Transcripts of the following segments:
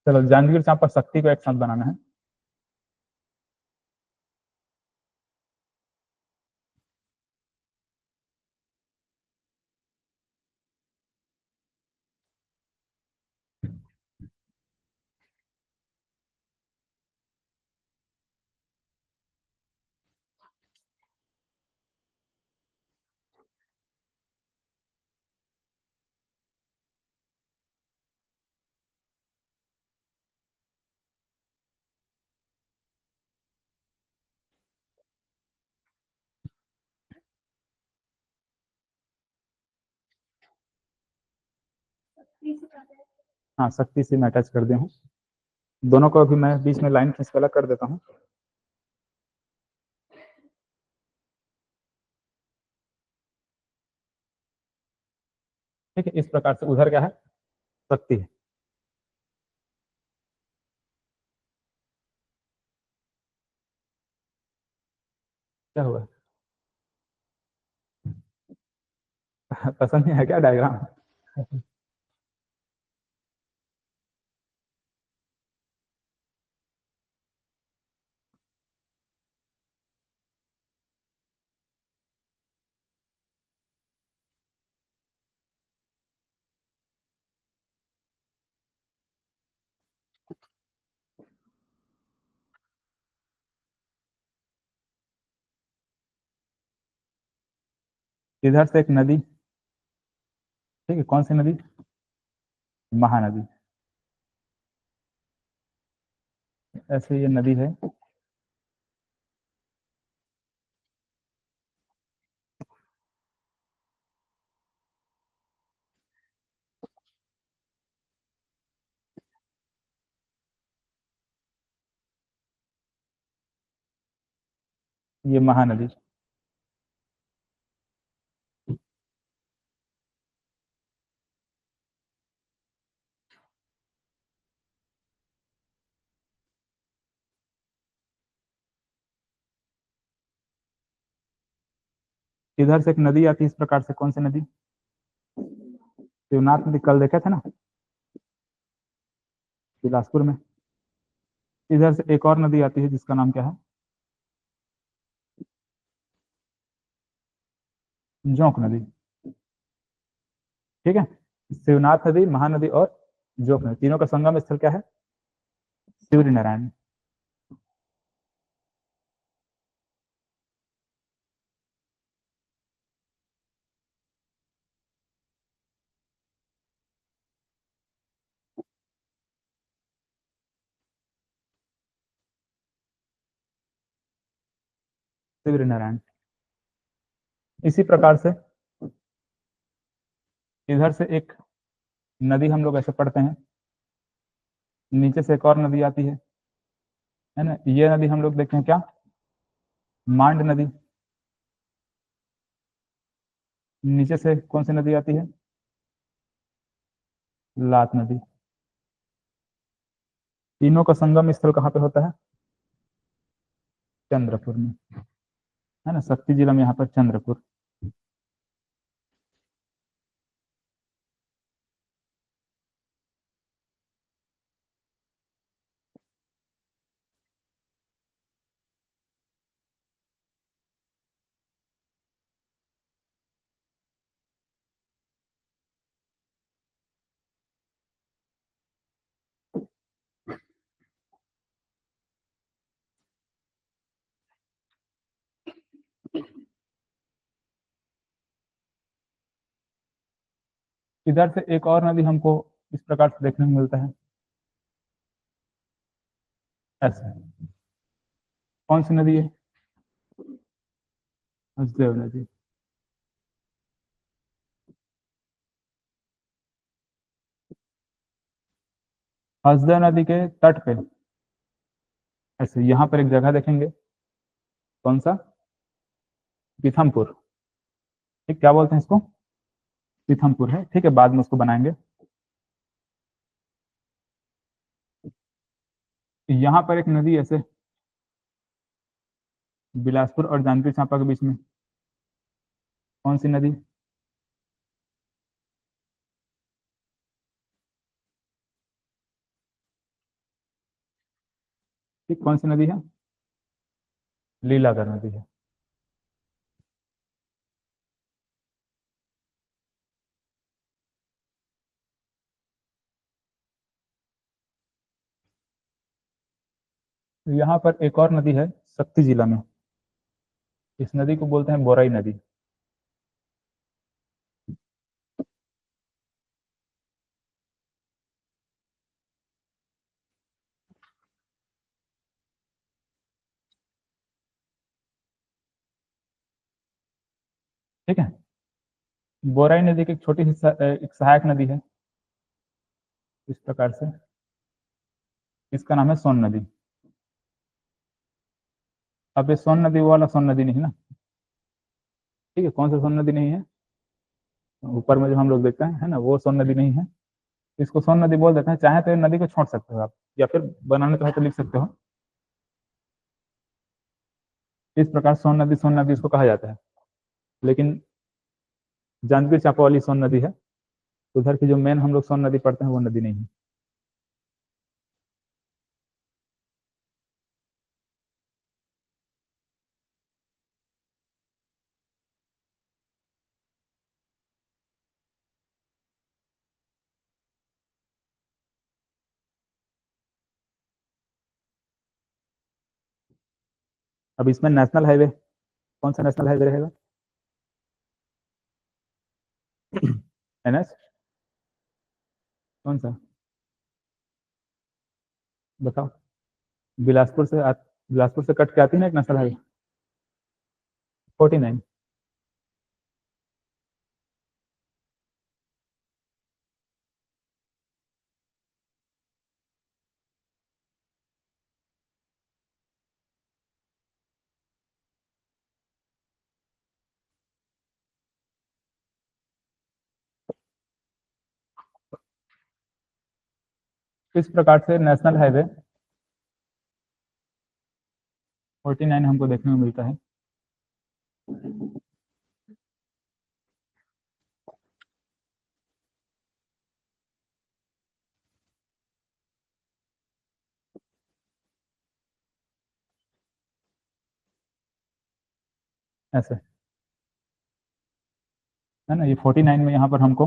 चलो, जांजगीर चांपा शक्ति को एक साथ बनाना है। हाँ, शक्ति से मैं अटैच कर दिया हूँ। दोनों को अभी मैं बीच में लाइन खींच के अलग कर देता हूँ। ठीक है, इस प्रकार से उधर क्या है, शक्ति है। क्या हुआ? पसंद नहीं है क्या डायग्राम? इधर से एक नदी, ठीक है, कौन सी नदी? महानदी। ऐसे ये नदी है, ये महानदी। इधर से एक नदी आती है इस प्रकार से, कौन सी नदी? शिवनाथ नदी, कल देखे थे ना, बिलासपुर में। इधर से एक और नदी आती है जिसका नाम क्या है? जोंक नदी। ठीक है, शिवनाथ नदी, महानदी और जोंक नदी, तीनों का संगम स्थल क्या है? सूर्य नारायण। सूर्य नारायण। इसी प्रकार से इधर से एक नदी हम लोग ऐसे पढ़ते हैं, नीचे से एक और नदी आती है ना, ये नदी हम लोग देखते हैं क्या? मांड नदी। नीचे से कौन सी नदी आती है? लात नदी। तीनों का संगम स्थल कहाँ पे होता है? चंद्रपुर में, है ना, शक्ति जिला में यहाँ पर चंद्रपुर। इधर से एक और नदी हमको इस प्रकार से देखने को मिलता है, ऐसे। कौन सी नदी है? हसदेव नदी। हसदेव नदी के तट पे ऐसे यहाँ पर एक जगह देखेंगे, कौन सा? पीथमपुर। ठीक, क्या बोलते हैं इसको? पीथमपुर है, ठीक है, बाद में उसको बनाएंगे। यहाँ पर एक नदी ऐसे बिलासपुर और जांजगीर चांपा के बीच में, कौन सी नदी? ठीक, कौन सी नदी है? लीलाधर नदी है। यहाँ पर एक और नदी है शक्ति जिला में। इस नदी को बोलते हैं बोराई नदी। ठीक है। बोराई नदी की एक छोटी सी एक सहायक नदी है इस प्रकार से। इसका नाम है सोन नदी। अब ये सोन नदी वो वाला सोन नदी नहीं ना। ठीक है, कौन सा सोन नदी नहीं है? ऊपर में जो हम लोग देखते हैं है ना, वो सोन नदी नहीं है। इसको सोन नदी बोल देते हैं। चाहे तो ये नदी को छोड़ सकते हो आप, या फिर बनाने चाहे तो लिख सकते हो। इस प्रकार सोन नदी इसको कहा जाता है। लेकिन जांजगीर चांपा वाली सोन नदी है, उधर की जो मेन हम लोग सोन नदी पढ़ते हैं वो नदी नहीं है। अब इसमें नेशनल हाईवे, कौन सा नेशनल हाईवे रहेगा? एनएच कौन सा? बताओ। बिलासपुर से बिलासपुर से कट के आती है ना एक नेशनल हाईवे, 49। इस प्रकार से नेशनल हाईवे 49 हमको देखने में मिलता है। ऐसे है ना, ये 49 में यहाँ पर हमको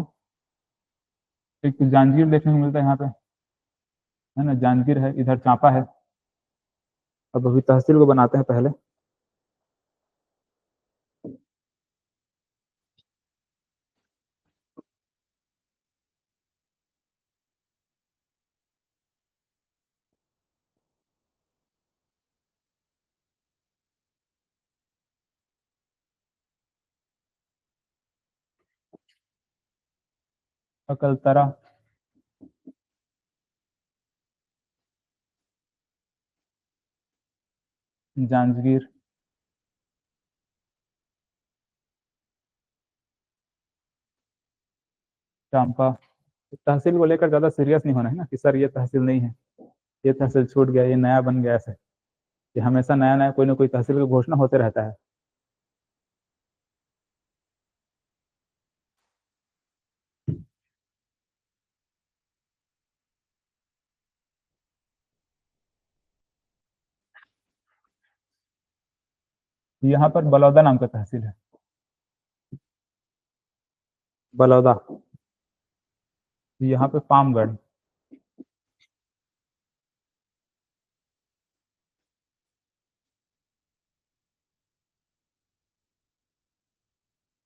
एक जांजगीर देखने को मिलता है यहाँ पे। है ना, जांजगीर है, इधर चांपा है। अब अभी तहसील को बनाते हैं पहले। अकलतरा, जांजगीर, चांपा। तहसील को लेकर ज्यादा सीरियस नहीं होना है ना, कि सर ये तहसील नहीं है, ये तहसील छूट गया, ये नया बन गया। ऐसे ये हमेशा नया नया कोई ना कोई तहसील की घोषणा होते रहता है। यहाँ पर बलौदा नाम का तहसील है। बलौदा। यहाँ पे पामगढ़।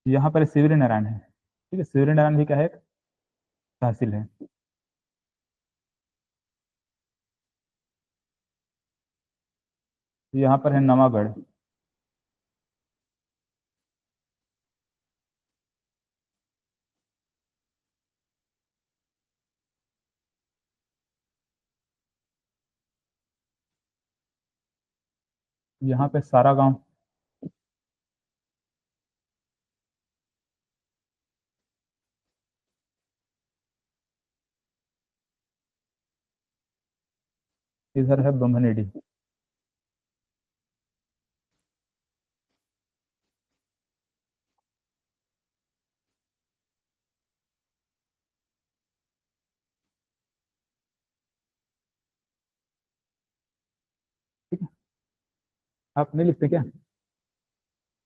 यहाँ पर शिवरी नारायण है। ठीक है, शिवरी नारायण भी क्या है, एक तहसील है। यहाँ पर है नवागढ़। यहाँ पे सारा गांव। इधर है ब्रह्मनिडी। आप नहीं लिखते क्या?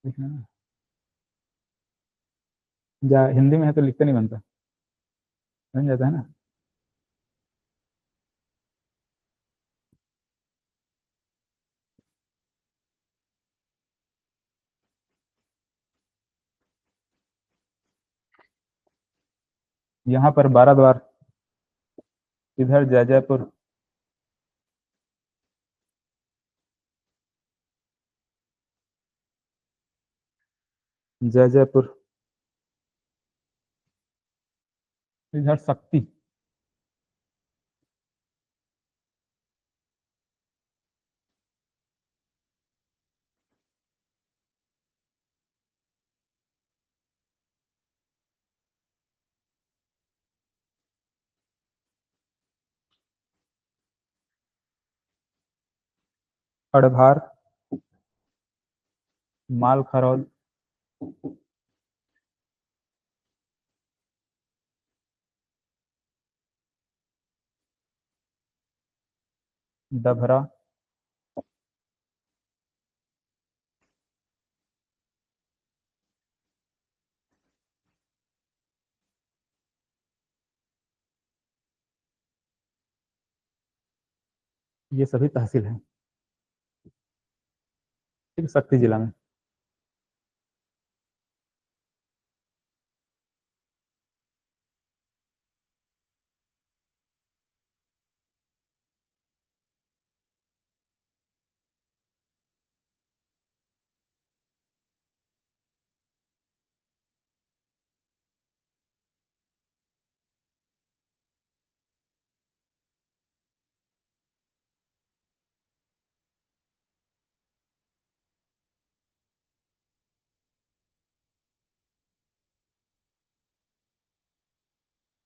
लिखना ना। या हिंदी में है तो लिखते नहीं बनता, बन जाता है ना। यहाँ पर 12 द्वार, इधर जयपुर, जयपुर, इधर शक्ति, अड़भार, माल खरौल, डभरा, ये सभी तहसील है, ठीक है, शक्ति जिला में।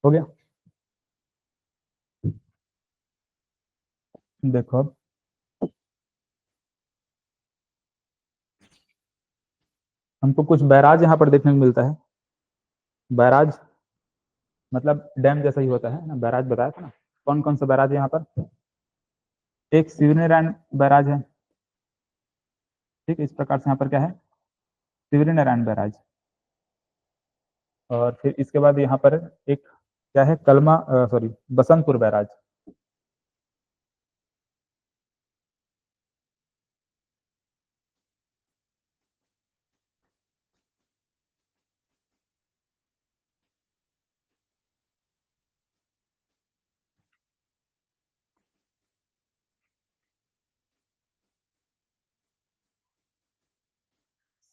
हो गया। देखो अब हमको कुछ बैराज यहाँ पर देखने को मिलता है। बैराज मतलब डैम जैसा ही होता है ना, बैराज बताया था ना। कौन कौन सा बैराज है यहाँ पर? एक शिवनारायण बैराज है, ठीक है, इस प्रकार से यहाँ पर क्या है, शिवनारायण बैराज। और फिर इसके बाद यहाँ पर एक क्या है, कलमा सॉरी बसंतपुर बैराज।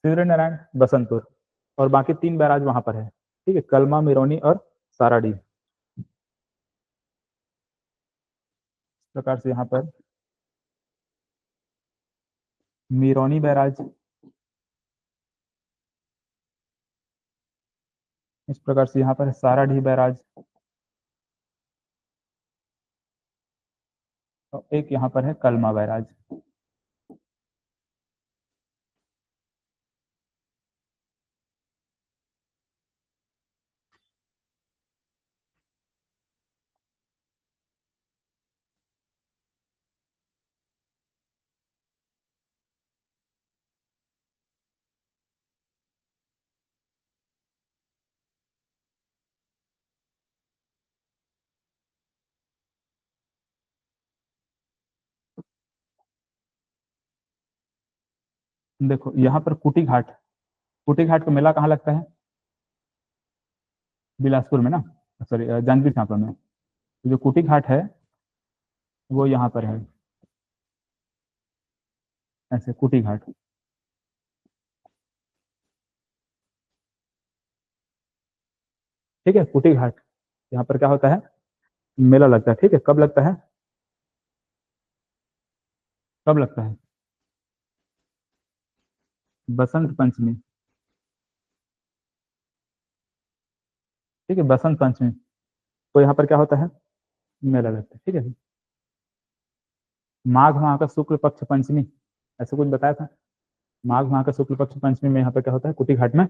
शिवनारायण, बसंतपुर, और बाकी 3 बैराज वहां पर है, ठीक है, कलमा, मिरौनी और साराडी। इस प्रकार से यहाँ पर मिरौनी बैराज, इस प्रकार से यहाँ पर साराडी बैराज, और एक यहाँ पर है कलमा बैराज। देखो यहाँ पर कुटी घाट, कुटी घाट का मेला कहाँ लगता है? बिलासपुर में ना, सॉरी जांजगीर चांपा में। तो जो कुटी घाट है वो यहाँ पर है, ऐसे कुटी घाट, ठीक है, कुटी घाट। यहाँ पर क्या होता है, मेला लगता है, ठीक है, कब लगता है, कब लगता है? बसंत पंचमी, ठीक है, बसंत पंचमी तो यहाँ पर क्या होता है, मेला लगता है, ठीक है। माघ माह का शुक्ल पक्ष पंचमी, ऐसा कुछ बताया था। माघ माह का शुक्ल पक्ष पंचमी में यहाँ पर क्या होता है, कुटी घाट में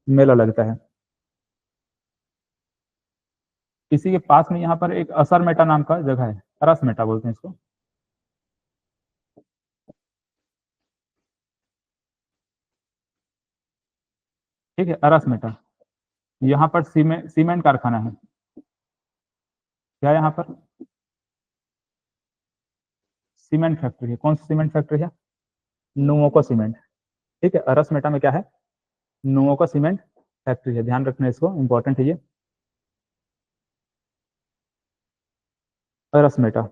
मेला लगता है। इसी के पास में यहाँ पर एक असरमेटा नाम का जगह है, अरसमेटा बोलते हैं इसको। ठीक है, अरसमेटा। यहाँ पर सीमेंट कारखाना है। क्या यहाँ पर सीमेंट फैक्ट्री है? कौन सी सीमेंट फैक्ट्री है? नुओको सीमेंट। ठीक है, अरसमेटा में क्या है? नुओको सीमेंट फैक्ट्री है। ध्यान रखना इसको, इंपॉर्टेंट है ये। अरसमेटा।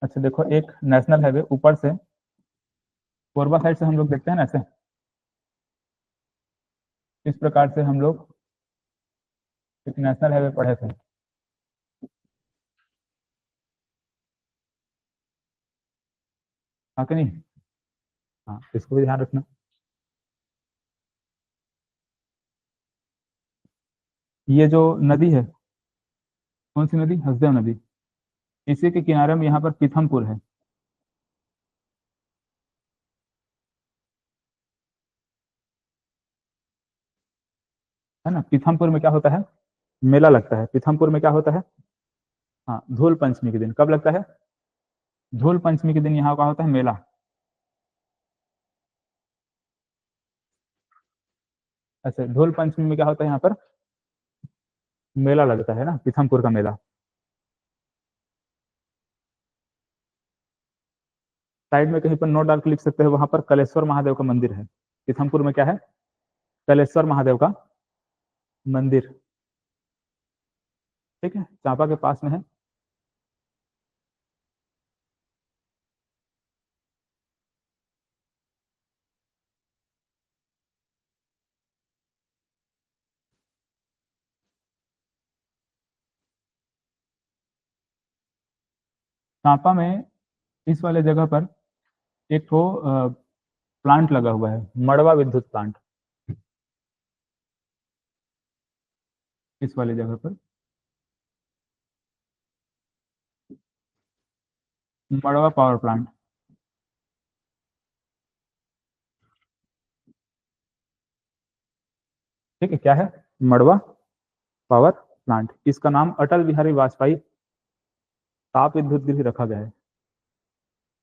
अच्छा देखो, एक नेशनल हाईवे ऊपर से कोरबा साइड से हम लोग देखते हैं ना ऐसे, इस प्रकार से हम लोग एक नेशनल हाईवे पढ़े थे। हाँ कि नहीं? हाँ, इसको भी ध्यान रखना। ये जो नदी है, कौन सी नदी? हसदेव नदी। इसी के किनारे में यहाँ पर पीथमपुर है ना? पीथमपुर में क्या होता है? मेला लगता है। पीथमपुर में क्या होता है? हाँ, धूल पंचमी के दिन। कब लगता है? धूल पंचमी के दिन यहाँ का होता है मेला। अच्छा, धूल पंचमी में क्या होता है यहाँ पर? मेला लगता है ना, पीथमपुर का मेला। साइड में कहीं पर नोट डाल के लिख सकते हैं, वहां पर कलेश्वर महादेव का मंदिर है। पीथमपुर में क्या है? कलेश्वर महादेव का मंदिर। ठीक है, चांपा के पास में है। चांपा में इस वाले जगह पर एक तो प्लांट लगा हुआ है, मड़वा विद्युत प्लांट। इस वाले जगह पर मड़वा पावर प्लांट। ठीक है, क्या है? मड़वा पावर प्लांट। इसका नाम अटल बिहारी वाजपेयी ताप विद्युत गृह रखा गया है।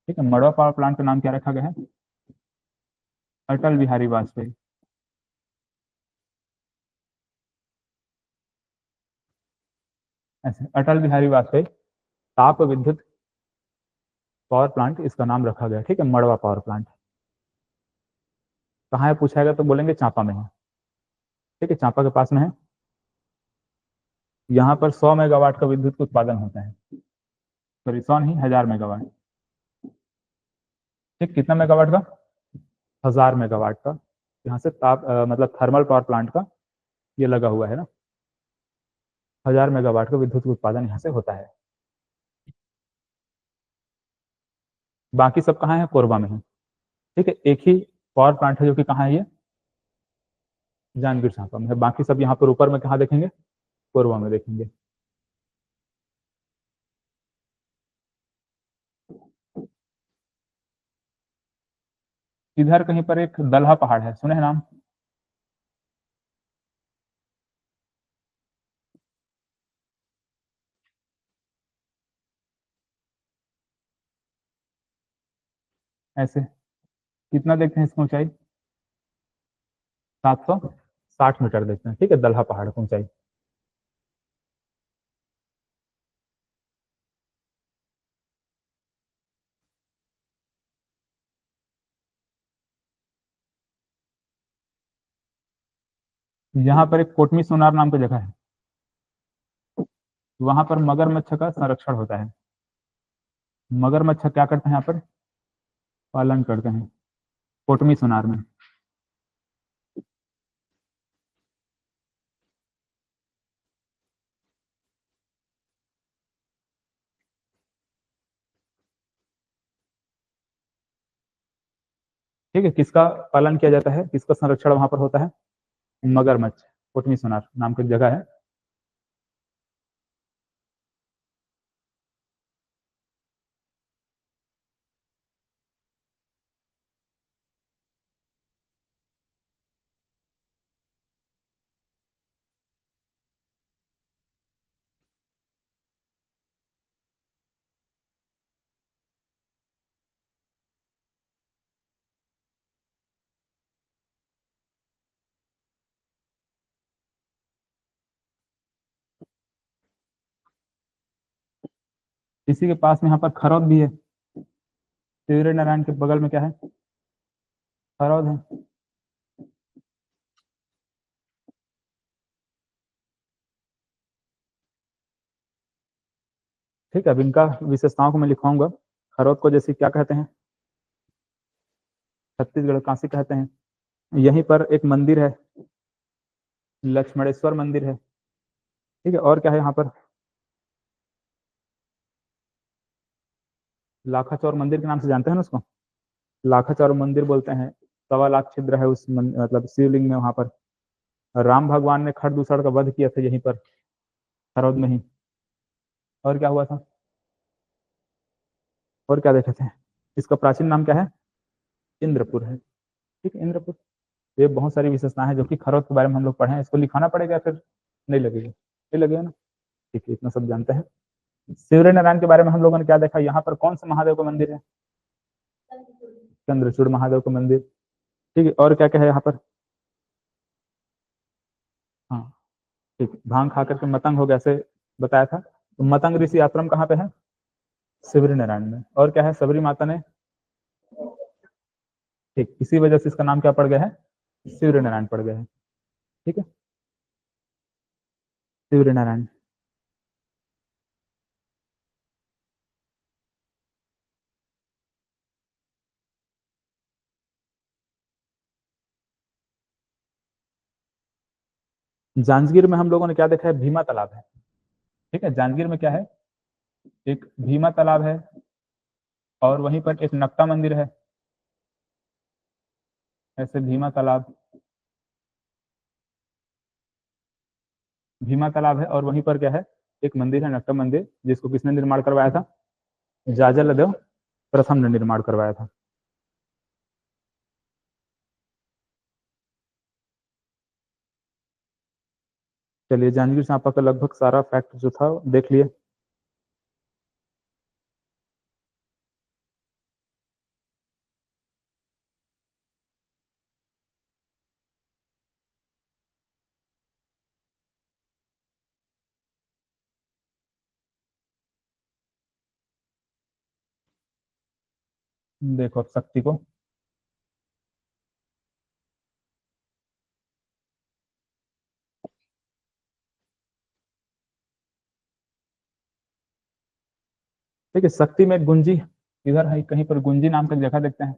ठीक है, मड़वा पावर प्लांट का नाम क्या रखा गया है? अटल बिहारी वाजपेयी। ऐसे अटल बिहारी वाजपेयी ताप विद्युत पावर प्लांट इसका नाम रखा गया। ठीक है, मड़वा पावर प्लांट कहाँ है पूछाएगा तो बोलेंगे चांपा में है। ठीक है, चांपा के पास में है। यहाँ पर 100 मेगावाट का विद्युत उत्पादन होता है। सॉरी, 100 नहीं, 1000 मेगावाट। ठीक, कितना मेगावाट का? 1000 मेगावाट का। यहाँ से मतलब थर्मल पावर प्लांट का ये लगा हुआ है ना। 1000 मेगावाट का विद्युत उत्पादन यहाँ से होता है। बाकी सब कहाँ है? कोरबा में है। ठीक है, एक ही पावर प्लांट है जो कि कहाँ है ये? जांजगीर चांपा में है। बाकी सब यहाँ पर ऊपर में कहाँ देखेंगे? कोरबा में देखेंगे। इधर कहीं पर एक दलहा पहाड़ है, सुने हैं नाम? ऐसे कितना देखते हैं इसकी ऊंचाई? 760 मीटर देखते हैं। ठीक है, दलहा पहाड़ की ऊंचाई। यहाँ पर एक कोटमी सोनार नाम की जगह है, वहां पर मगरमच्छ का संरक्षण होता है। मगरमच्छ क्या करते हैं यहाँ पर? पालन करते हैं, कोटमी सोनार में। ठीक है, किसका पालन किया जाता है, किसका संरक्षण वहां पर होता है? मगरमच्छ। कोटमी सोनार नाम की जगह है। इसी के पास में यहाँ पर खरौद भी है। सूर्य नारायण के बगल में क्या है? खरौद है। ठीक है, अब इनका विशेषताओं को मैं लिखवाऊंगा। खरौद को जैसे क्या कहते हैं? छत्तीसगढ़ काशी कहते हैं। यहीं पर एक मंदिर है, लक्ष्मणेश्वर मंदिर है। ठीक है, और क्या है यहाँ पर? लाखाचौर मंदिर के नाम से जानते हैं ना उसको? लाखाचौर मंदिर बोलते हैं। 1.25 लाख छिद्र है उस मतलब शिवलिंग में। वहां पर राम भगवान ने खरदूषण का वध किया था यहीं पर, हरौद में ही। और क्या हुआ था? और क्या देखे थे? इसका प्राचीन नाम क्या है? इंद्रपुर है। ठीक है, इंद्रपुर। ये बहुत सारी विशेषताएं हैं जो कि खरौद के बारे में हम लोग पढ़े हैं। इसको लिखाना पड़ेगा फिर? नहीं लगेगा? नहीं लगेगा ना? ठीक है, इतना सब जानते हैं। सूर्य नारायण के बारे में हम लोगों ने क्या देखा? यहाँ पर कौन सा महादेव का मंदिर है? चंद्रचूड़ महादेव का मंदिर। ठीक है, और क्या क्या है यहाँ पर? हाँ, ठीक है, भांग खा करके मतंग हो गया ऐसे बताया था। तो मतंग ऋषि आश्रम कहाँ पे है? शिवरी नारायण में। और क्या है? सबरी माता ने, ठीक, इसी वजह से इसका नाम क्या पड़ गया है? शिवरी नारायण पड़ गया है। ठीक है, शिवरी नारायण। जांजगीर में हम लोगों ने क्या देखा है? भीमा तालाब है। ठीक है, जांजगीर में क्या है? एक भीमा तालाब है, और वहीं पर एक नक्ता मंदिर है। ऐसे भीमा तालाब, भीमा तालाब है, और वहीं पर क्या है? एक मंदिर है, नक्ता मंदिर, जिसको किसने निर्माण करवाया था? जाजलदेव प्रथम ने निर्माण करवाया था। चलिए, जांजगीर चांपा का लगभग सारा फैक्ट जो था देख लिए। देखो अब शक्ति को। ठीक है, शक्ति में गुंजी इधर है, कहीं पर गुंजी नाम का जगह देखते हैं।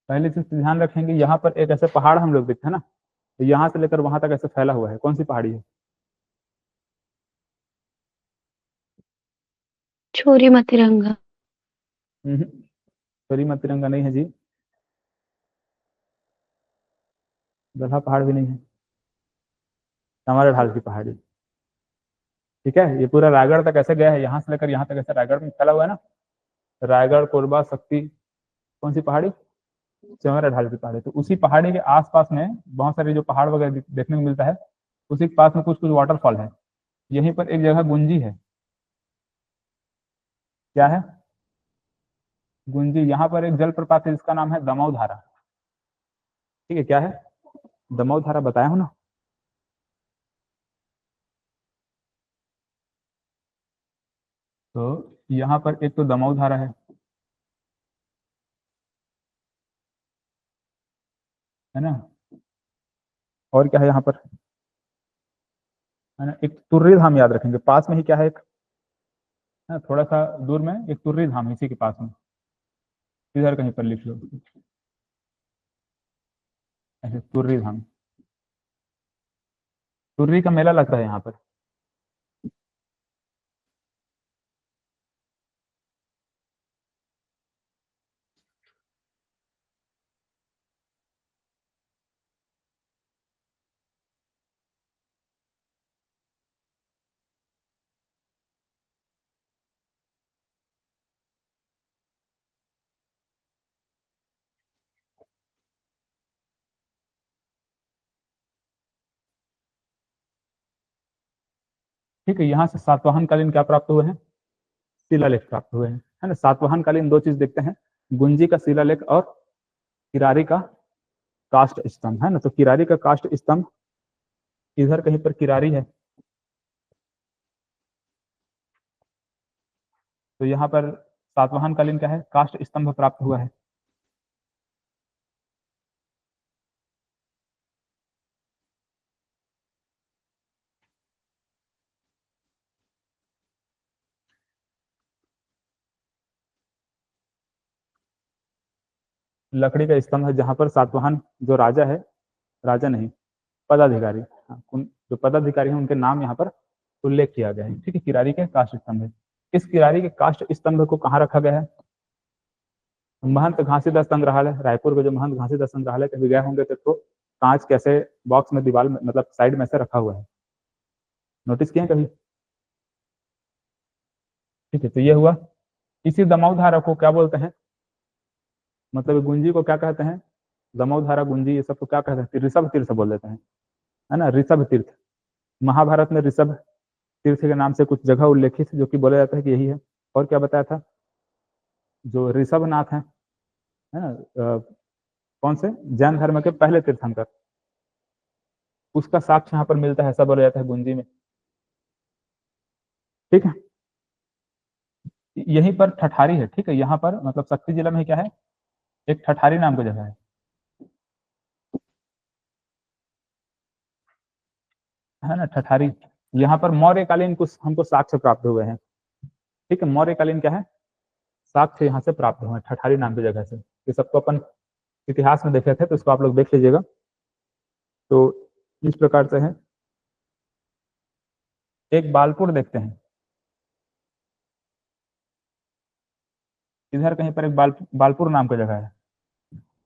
पहले चीज तो ध्यान रखेंगे, यहाँ पर एक ऐसे पहाड़ हम लोग देखते हैं ना, तो यहाँ से लेकर वहां तक ऐसे फैला हुआ है। कौन सी पहाड़ी है? छोरी मतिरंगा। छोरी मत तिरंगा नहीं है जी। गधा पहाड़ भी नहीं है। हमारे ढाल की पहाड़ी। ठीक है, ये पूरा रायगढ़ तक ऐसे गया है, यहाँ से लेकर यहाँ तक ऐसे रायगढ़ में फैला हुआ है ना। रायगढ़, कोरबा, शक्ति। कौन सी पहाड़ी? चौरा ढाल की पहाड़ी। तो उसी पहाड़ी के आसपास में बहुत सारे जो पहाड़ वगैरह देखने को मिलता है। उसी के पास में कुछ कुछ वाटरफॉल है। यहीं पर एक जगह गुंजी है। क्या है? गुंजी। यहाँ पर एक जलप्रपात है जिसका नाम है दमऊ धारा। ठीक है, क्या है? दमऊ धारा बताया हूँ ना। तो यहाँ पर एक तो दमऊ धारा है ना। और क्या है यहाँ पर? है ना, एक तुर्री धाम याद रखेंगे, पास में ही क्या है एक, है ना, थोड़ा सा दूर में एक तुर्री धाम है इसी के पास में। इधर कहीं पर लिख लो ऐसे, तुर्री धाम। तुर्री का मेला लगता है यहाँ पर। ठीक है, यहाँ से सातवाहन कालीन क्या प्राप्त हुए हैं? शिलालेख प्राप्त हुए हैं। है ना, सातवाहन कालीन दो चीज देखते हैं, गुंजी का शिलालेख और किरारी का काष्ठ स्तंभ। है ना, तो किरारी का काष्ठ स्तंभ इधर कहीं पर किरारी है। तो यहाँ पर सातवाहन कालीन क्या है, काष्ठ स्तंभ प्राप्त हुआ है। लकड़ी का स्तंभ है जहाँ पर सातवाहन जो राजा है, राजा नहीं, पदाधिकारी, हाँ, जो पदाधिकारी हैं उनके नाम यहाँ पर उल्लेख किया गया है। ठीक है, किरारी के काष्ठ स्तंभ है। इस किरारी के काष्ठ स्तंभ को कहाँ रखा गया है? महंत घासीदास संग्रहालय, रायपुर के जो महंत घासीदास संग्रहालय कभी गए होंगे तो कांच कैसे बॉक्स में दीवार में मतलब साइड में से रखा हुआ है, नोटिस किए कभी? ठीक है, तो ये हुआ। इसी दमऊ धारा को क्या बोलते हैं, मतलब गुंजी को क्या कहते हैं? दमऊ धारा, गुंजी, ये सब को क्या कहते हैं? ऋषभ तीर्थ बोल देते हैं, है ना, ऋषभ तीर्थ। महाभारत में ऋषभ तीर्थ के नाम से कुछ जगह उल्लेखित है जो कि बोला जाता है कि यही है। और क्या बताया था? जो ऋषभनाथ है ना, कौन से जैन धर्म के पहले तीर्थंकर, उसका साक्ष्य यहाँ पर मिलता है, ऐसा बोला जाता है गुंजी में। ठीक है, यहीं पर ठठारी है। ठीक है, यहाँ पर मतलब शक्ति जिला में क्या है, एक ठठारी नाम की जगह है ना, ठठारी। यहाँ पर मौर्यकालीन कुछ हमको साक्ष्य प्राप्त हुए हैं। ठीक है, मौर्यकालीन क्या है, साक्ष्य यहाँ से प्राप्त हुए हैं ठठारी नाम की जगह से। ये सबको अपन इतिहास में देखे थे, तो इसको आप लोग देख लीजिएगा। तो इस प्रकार से है। एक बालपुर देखते हैं, इधर कहीं पर एक बालपुर नाम की जगह है।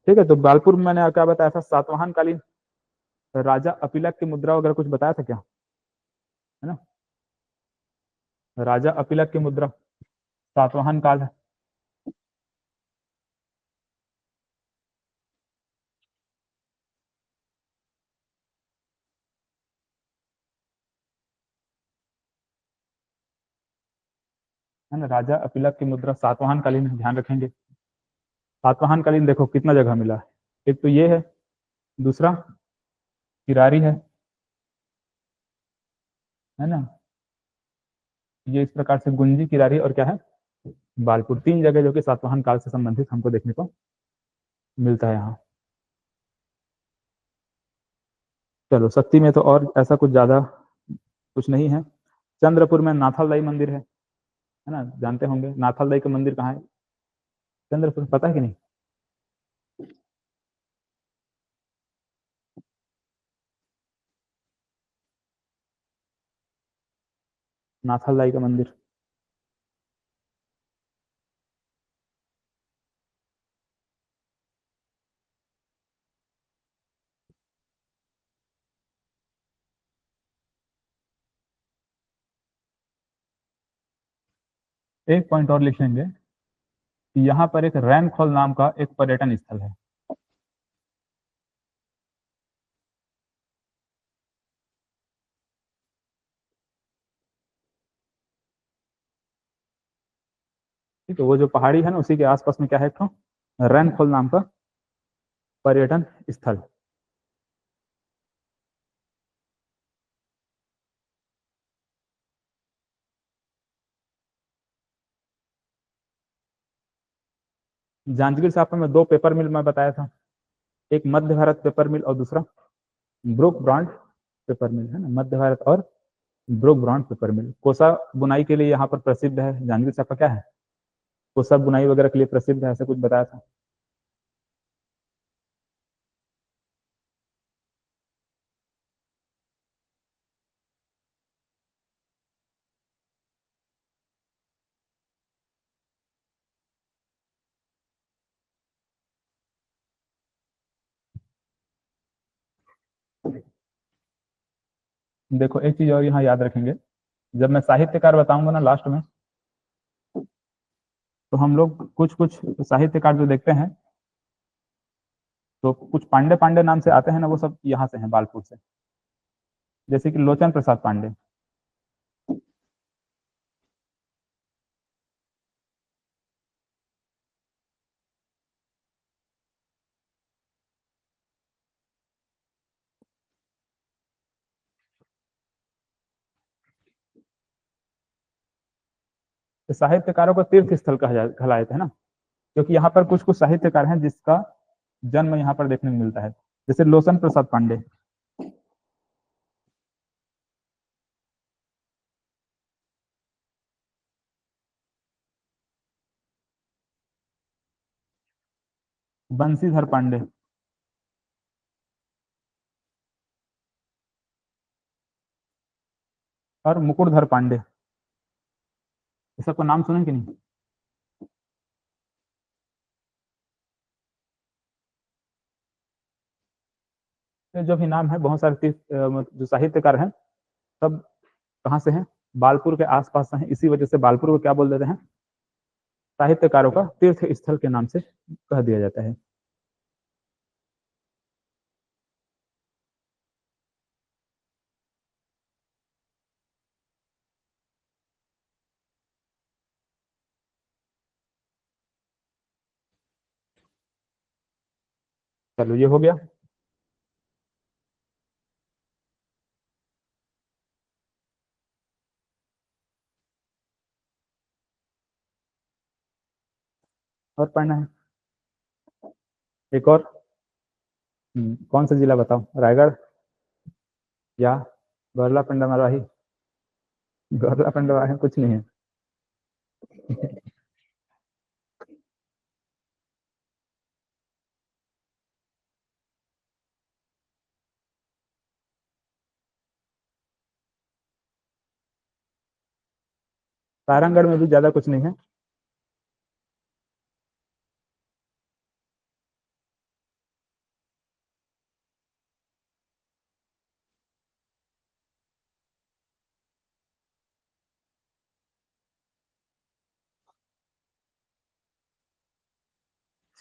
ठीक है, तो बालपुर में मैंने क्या बताया था, सातवाहन कालीन राजा अपिलक की मुद्रा वगैरह कुछ बताया था क्या, है ना? राजा अपिलक की मुद्रा सातवाहन काल है ना, राजा अपिलक की मुद्रा सातवाहन कालीन है, ध्यान रखेंगे। सातवाहन कालीन देखो कितना जगह मिला है, एक तो ये है, दूसरा किरारी है ना, ये इस प्रकार से गुंजी, किरारी और क्या है, बालपुर, तीन जगह जो कि सातवाहन काल से संबंधित हमको देखने को मिलता है यहाँ। चलो, शक्ति में तो और ऐसा कुछ ज्यादा कुछ नहीं है। चंद्रपुर में नाथालदाई मंदिर है ना, जानते होंगे नाथालदाई का मंदिर कहाँ है? चंद्रपुर, पता है कि नहीं? नाथालदाई का मंदिर। एक पॉइंट और लिख लेंगे कि यहाँ पर एक रैनखोल नाम का एक पर्यटन स्थल है। ठीक है, वो जो पहाड़ी है ना, उसी के आसपास में क्या है, तो रैनखोल नाम का पर्यटन स्थल। जांजगीर चांपा में दो पेपर मिल मैं बताया था, एक मध्य भारत पेपर मिल और दूसरा ब्रुक ब्रांड पेपर मिल, है ना, मध्य भारत और ब्रुक ब्रांड पेपर मिल। कोसा बुनाई के लिए यहाँ पर प्रसिद्ध है, जांजगीर चांपा क्या है, कोसा बुनाई वगैरह के लिए प्रसिद्ध है, ऐसा कुछ बताया था। देखो, एक चीज और यहाँ याद रखेंगे, जब मैं साहित्यकार बताऊंगा ना लास्ट में, तो हम लोग कुछ कुछ साहित्यकार जो देखते हैं, तो कुछ पांडे पांडे नाम से आते हैं ना, वो सब यहाँ से हैं, बालपुर से। जैसे कि लोचन प्रसाद पांडे। तो साहित्यकारों को तीर्थ स्थल कहला जाता है ना, क्योंकि यहाँ पर कुछ कुछ साहित्यकार हैं जिसका जन्म यहाँ पर देखने को मिलता है, जैसे लोचन प्रसाद पांडे। बंशीधर पांडे। और मुकुटधर पांडे, ये सबको नाम सुने कि नहीं? ये जो भी नाम है, बहुत सारे जो साहित्यकार हैं सब कहाँ से हैं? बालपुर के आसपास से हैं, इसी वजह से बालपुर को क्या बोल देते हैं? साहित्यकारों का तीर्थ स्थल के नाम से कह दिया जाता है। चलो ये हो गया। और पढ़ना है एक और। कौन सा जिला बताओ? रायगढ़ या गौरला पिंडा मरवाही? गौरला पिंडा मरवाही कुछ नहीं है। सारंगढ़ में भी ज्यादा कुछ नहीं है।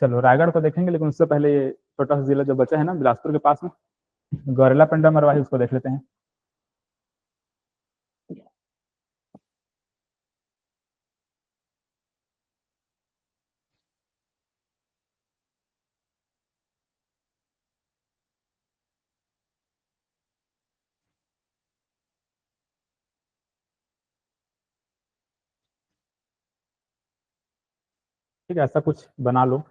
चलो रायगढ़ को देखेंगे, लेकिन उससे पहले ये छोटा सा जिला जो बचा है ना बिलासपुर के पास में, गौरेला पिंडा मरवाही, उसको देख लेते हैं। ठीक है, ऐसा कुछ बना लो।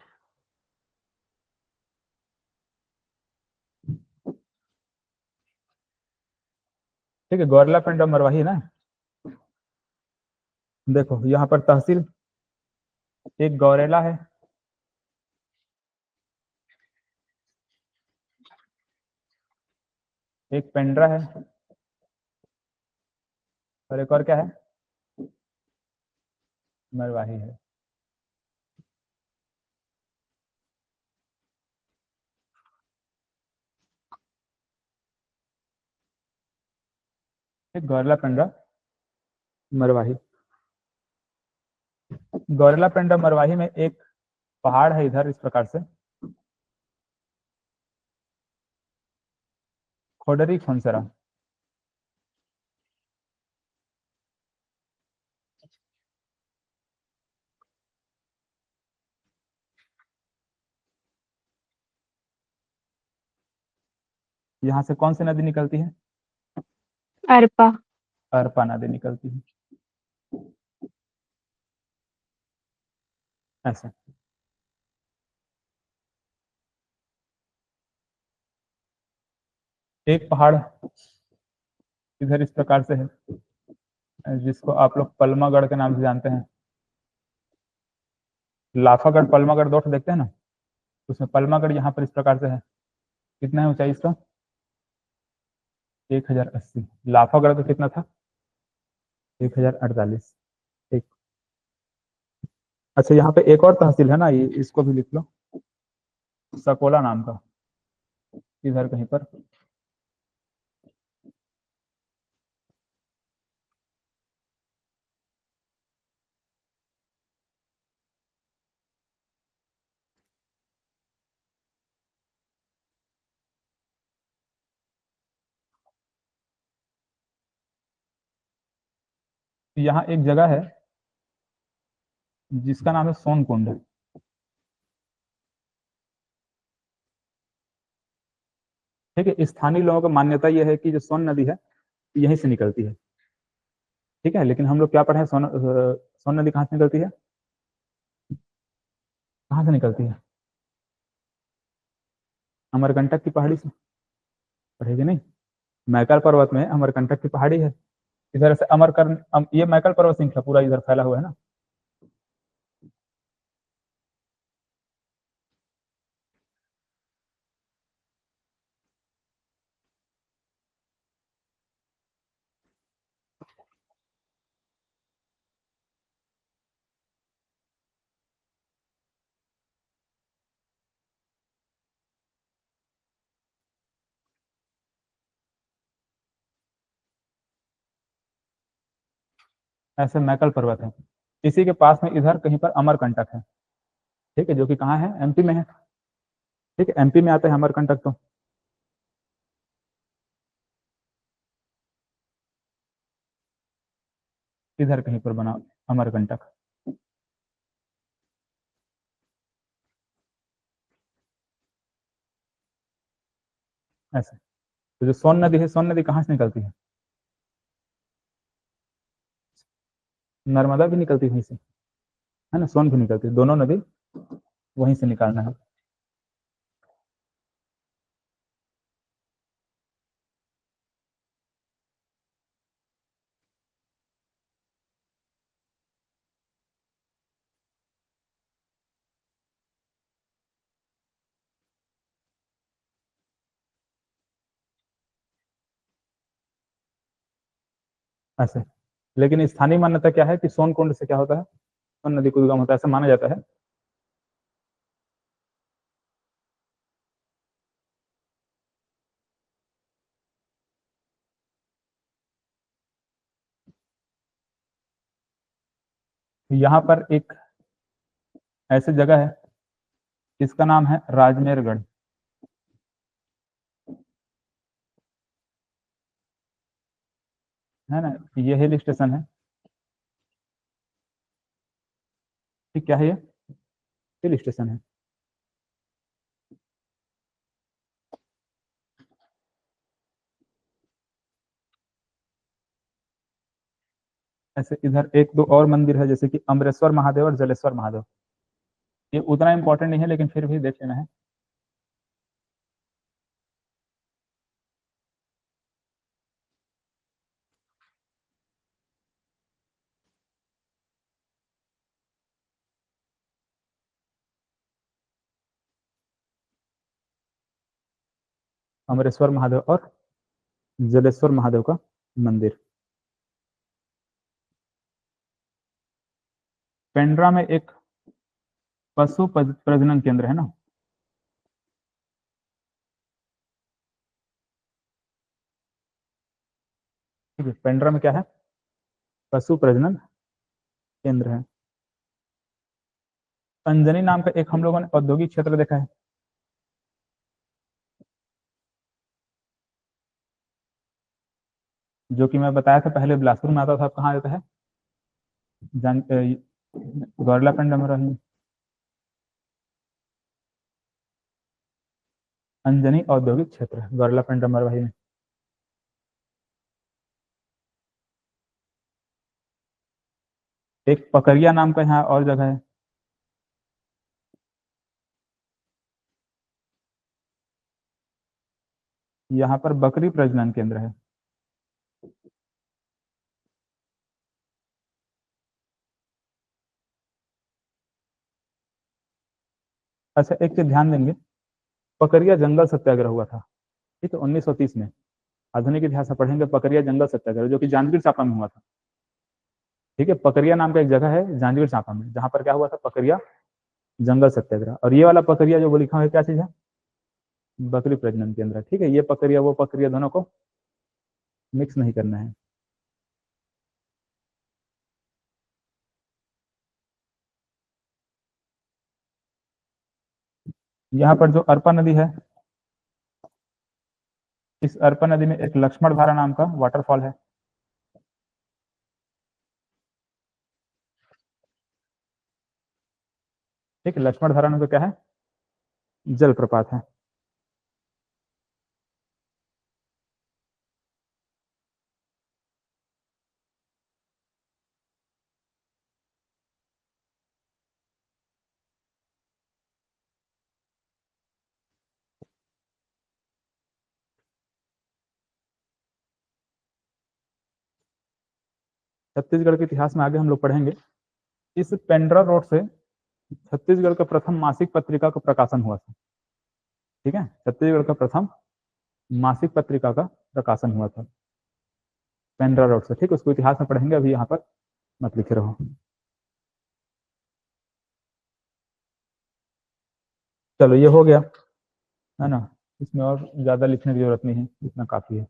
ठीक है, गौरेला पिंडा मरवाही ना। देखो यहाँ पर तहसील एक गौरेला है, एक पेंड्रा है, और एक और क्या है? मरवाही है। एक गौरेला पिंडा मरवाही। गौरेला पिंडा मरवाही में एक पहाड़ है इधर इस प्रकार से, खोडरी खोनसरा। यहाँ से कौन सी नदी निकलती है? अरपा। अरपा नदी निकलती है। ऐसा। एक पहाड़ इधर इस प्रकार से है, जिसको आप लोग पलमागढ़ के नाम से जानते हैं। लाफागढ़ पलमागढ़ दो देखते हैं ना, उसमें पलमागढ़ यहाँ पर इस प्रकार से है। कितना है ऊंचाई इसका? 1080। लाफागढ़ का कितना था? 1048। ठीक। अच्छा, यहाँ पे एक और तहसील है ना, ये इसको भी लिख लो, सकोला नाम का, इधर कहीं पर। यहाँ एक जगह है जिसका नाम है सोनकुंड। ठीक है, स्थानीय लोगों का मान्यता यह है कि जो सोन नदी है यहीं से निकलती है। ठीक है, लेकिन हम लोग क्या पढ़े हैं? सोन नदी कहाँ से निकलती है? कहाँ से निकलती है? अमरकंटक की पहाड़ी से। पढ़ेगी नहीं? मैकल पर्वत में अमरकंटक की पहाड़ी है। इधर से ये मैकल पर्वत श्रृंखला पूरा इधर फैला हुआ है ना। ऐसे मैकल पर्वत है। इसी के पास में इधर कहीं पर अमरकंटक है। ठीक है, जो कि कहाँ है? एमपी में है। ठीक है, एमपी में आता है अमरकंटक तो। इधर कहीं पर बना अमरकंटक। ऐसे तो जो सोन नदी है, सोन नदी कहाँ से निकलती है? नर्मदा भी निकलती है वहीं से, है ना। सोन भी निकलती है, दोनों नदी वहीं से निकालना है। ऐसे लेकिन स्थानीय मान्यता क्या है कि सोन कुंड से क्या होता है? सोन नदी को उद्गम होता है, ऐसा माना जाता है। यहाँ पर एक ऐसी जगह है, इसका नाम है राजमेरगढ़, है ना। ये हिल स्टेशन है। ठीक, क्या है ये? हिल स्टेशन है। ऐसे इधर एक दो और मंदिर है, जैसे कि अमरेश्वर महादेव और जलेश्वर महादेव। ये उतना इंपॉर्टेंट नहीं है, लेकिन फिर भी देख लेना है। अमरेश्वर महादेव और जलेश्वर महादेव का मंदिर। पेंड्रा में एक पशु प्रजनन केंद्र है ना। ठीक है, पेंड्रा में क्या है? पशु प्रजनन केंद्र है। अंजनी नाम का एक हम लोगों ने औद्योगिक क्षेत्र देखा है, जो कि मैं बताया था पहले बिलासपुर में आता था, अब कहाँ आता है? गौरला पेंड्रा में रही। अंजनी औद्योगिक क्षेत्र गौरला पेंड्रा मरवाही में। एक पकरिया नाम का यहाँ और जगह है। यहाँ पर बकरी प्रजनन केंद्र है। अच्छा, एक चीज ध्यान देंगे, पकरिया जंगल सत्याग्रह हुआ था, ठीक है, 1930 में। आधुनिक इतिहास में पढ़ेंगे पकरिया जंगल सत्याग्रह, जो कि जांजगीर चांपा में हुआ था। ठीक है, पकरिया नाम का एक जगह है जांजगीर चांपा में, जहां पर क्या हुआ था? पकरिया जंगल सत्याग्रह। और ये वाला पकरिया जो वो लिखा हुआ है, क्या चीज है? बकरी प्रजनन केंद्र। ठीक है, ये पकरिया वो पकरिया दोनों को मिक्स नहीं करना है। यहाँ पर जो अरपा नदी है, इस अरपा नदी में एक लक्ष्मण धारा नाम का वाटरफॉल है। ठीक है, लक्ष्मण धारा में तो क्या है? जलप्रपात है। छत्तीसगढ़ के इतिहास में आगे हम लोग पढ़ेंगे। इस पेंड्रा रोड से छत्तीसगढ़ का प्रथम मासिक पत्रिका का प्रकाशन हुआ था। ठीक है, छत्तीसगढ़ का प्रथम मासिक पत्रिका का प्रकाशन हुआ था पेंड्रा रोड से। ठीक, उसको इतिहास में पढ़ेंगे, अभी यहाँ पर मत लिखे रहो। चलो ये हो गया है ना, इसमें और ज्यादा लिखने की जरूरत नहीं है, इतना काफी है।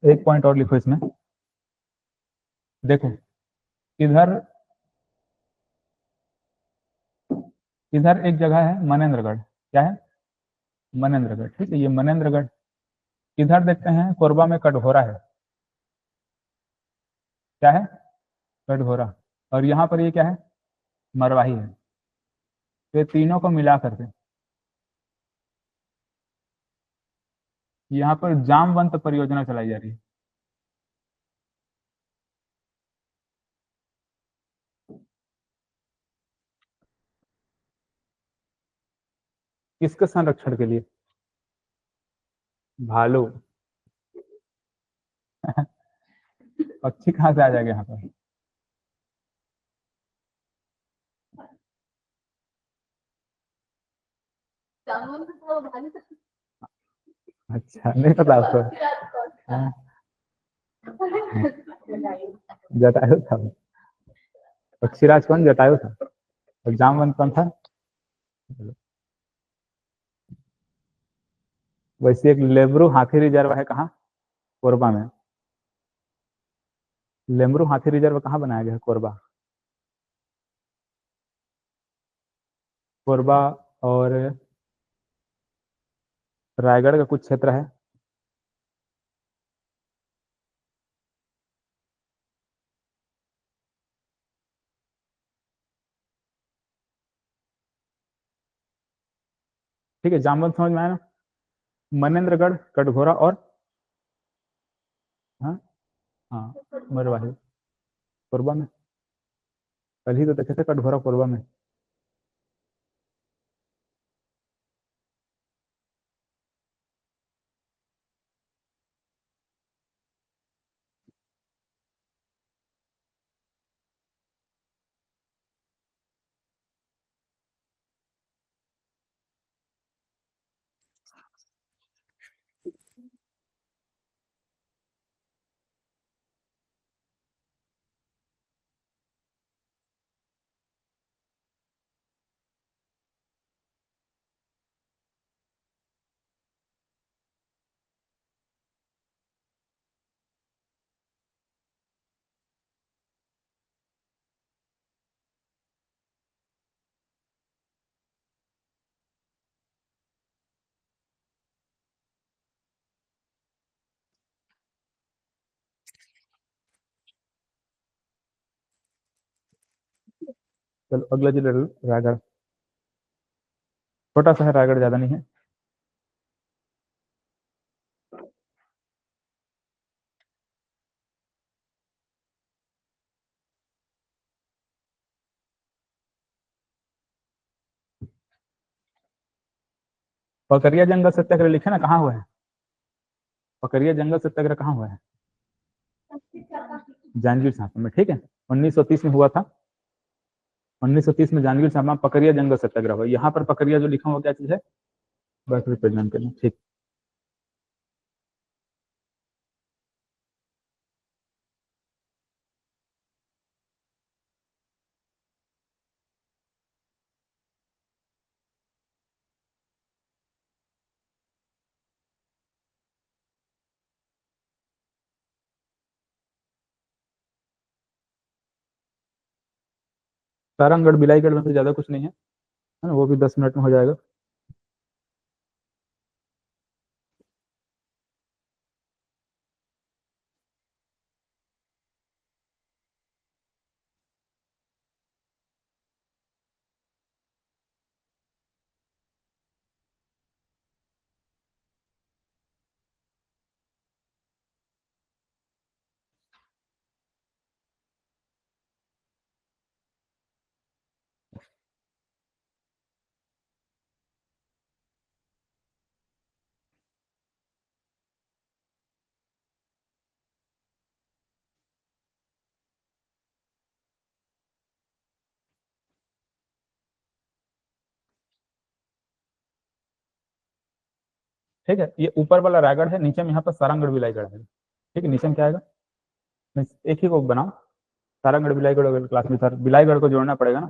एक पॉइंट और लिखो इसमें, देखो इधर इधर एक जगह है मनेन्द्रगढ़। क्या है? मनेन्द्रगढ़। ठीक है, ये मनेन्द्रगढ़। इधर देखते हैं कोरबा में कटघोरा है। क्या है? कटघोरा। और यहाँ पर ये क्या है? मरवाही है। तो ये तीनों को मिला करके यहाँ पर जामवंत परियोजना चलाई जा रही है। किसके संरक्षण के लिए? भालू। पक्षी कहाँ से आ जाएगा यहाँ पर? अच्छा, नहीं पता आपको? हाँ, जटायु था वो। पक्षीराज कौन? जटायु था। और जामवंत कौन था? वैसे एक लेबरू हाथी रिजर्व है कहाँ? कोरबा में। लेमरू हाथी रिजर्व कहाँ बनाया गया है? कोरबा। कोरबा और रायगढ़ का कुछ क्षेत्र है। ठीक है, जामवंत समझ में आया ना? मनेन्द्रगढ़, कटघोरा और हाँ हाँ मरवाही कोरबा में। कल ही तो देखे थे कटघोरा कोरबा में। चलो अगला जिला रायगढ़। छोटा सा है रायगढ़, ज्यादा नहीं है। पकरिया जंगल सत्याग्रह लिखे ना, कहाँ हुआ है? पकरिया जंगल सत्याग्रह कहाँ हुआ है? जांजगीर चांपा में। ठीक है, 1930 में हुआ था। 1930 में जांजगीर चांपा में पकरिया जंगल सत्याग्रह हुआ। यहाँ पर पकरिया जो लिखा हुआ क्या चीज है? बर्थ रिप्रेजेंट करना। ठीक। सारंगगढ़ बिलाईगढ़ में तो ज़्यादा कुछ नहीं है ना, वो भी 10 मिनट में हो जाएगा। ठीक है, ये ऊपर वाला रायगढ़ है, नीचे में यहाँ पर सारंगगढ़ बिलाईगढ़ है। ठीक है, नीचे में क्या आएगा, एक ही को बनाओ, सारंगगढ़ बिलाईगढ़ अगर क्लास में सर बिलाईगढ़ को जोड़ना पड़ेगा ना,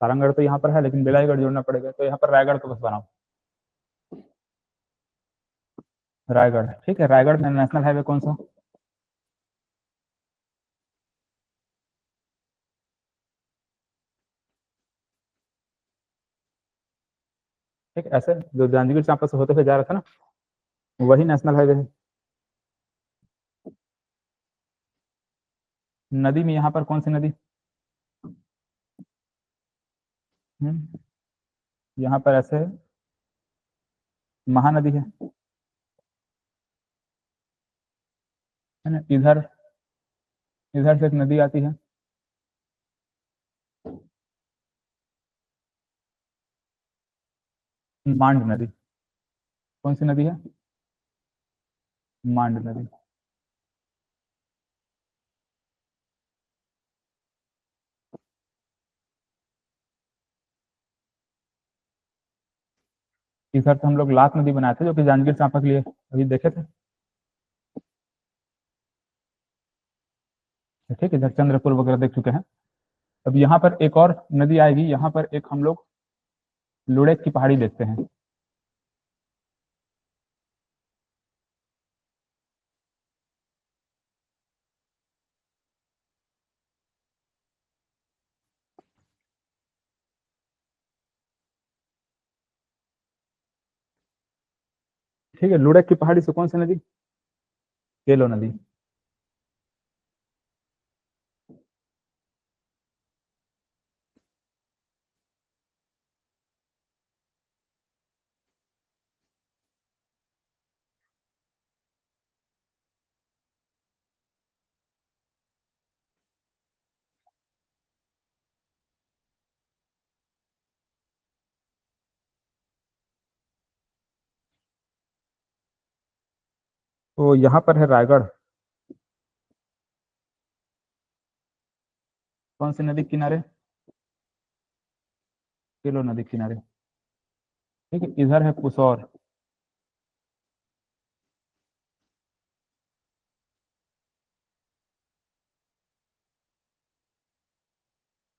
सारंगगढ़ तो यहाँ पर है लेकिन बिलाईगढ़ जोड़ना पड़ेगा, तो यहाँ पर रायगढ़ को बस बनाओ, रायगढ़। ठीक है, रायगढ़ में नेशनल हाईवे कौन सा, ठीक है, ऐसे जो जांजगीर चांपा से होते हुए जा रहा था ना, वही नेशनल हाईवे है। नदी में यहाँ पर कौन सी नदी, यहाँ पर ऐसे महानदी है ना, इधर इधर से एक नदी आती है, मांड नदी। कौन सी नदी है, मांड नदी। इधर से हम लोग लाख नदी बनाए थे जो कि जांजगीर चांपा के लिए अभी देखे थे। ठीक है, इधर चंद्रपुर वगैरह देख चुके हैं। अब यहाँ पर एक और नदी आएगी, यहाँ पर एक हम लोग लुड़ेक की पहाड़ी देखते हैं। ठीक है, लुड़ेक की पहाड़ी से कौन सी नदी, केलो नदी। तो यहाँ पर है रायगढ़, कौन सी नदी किनारे, केलो नदी किनारे। ठीक है, इधर है पुसौर,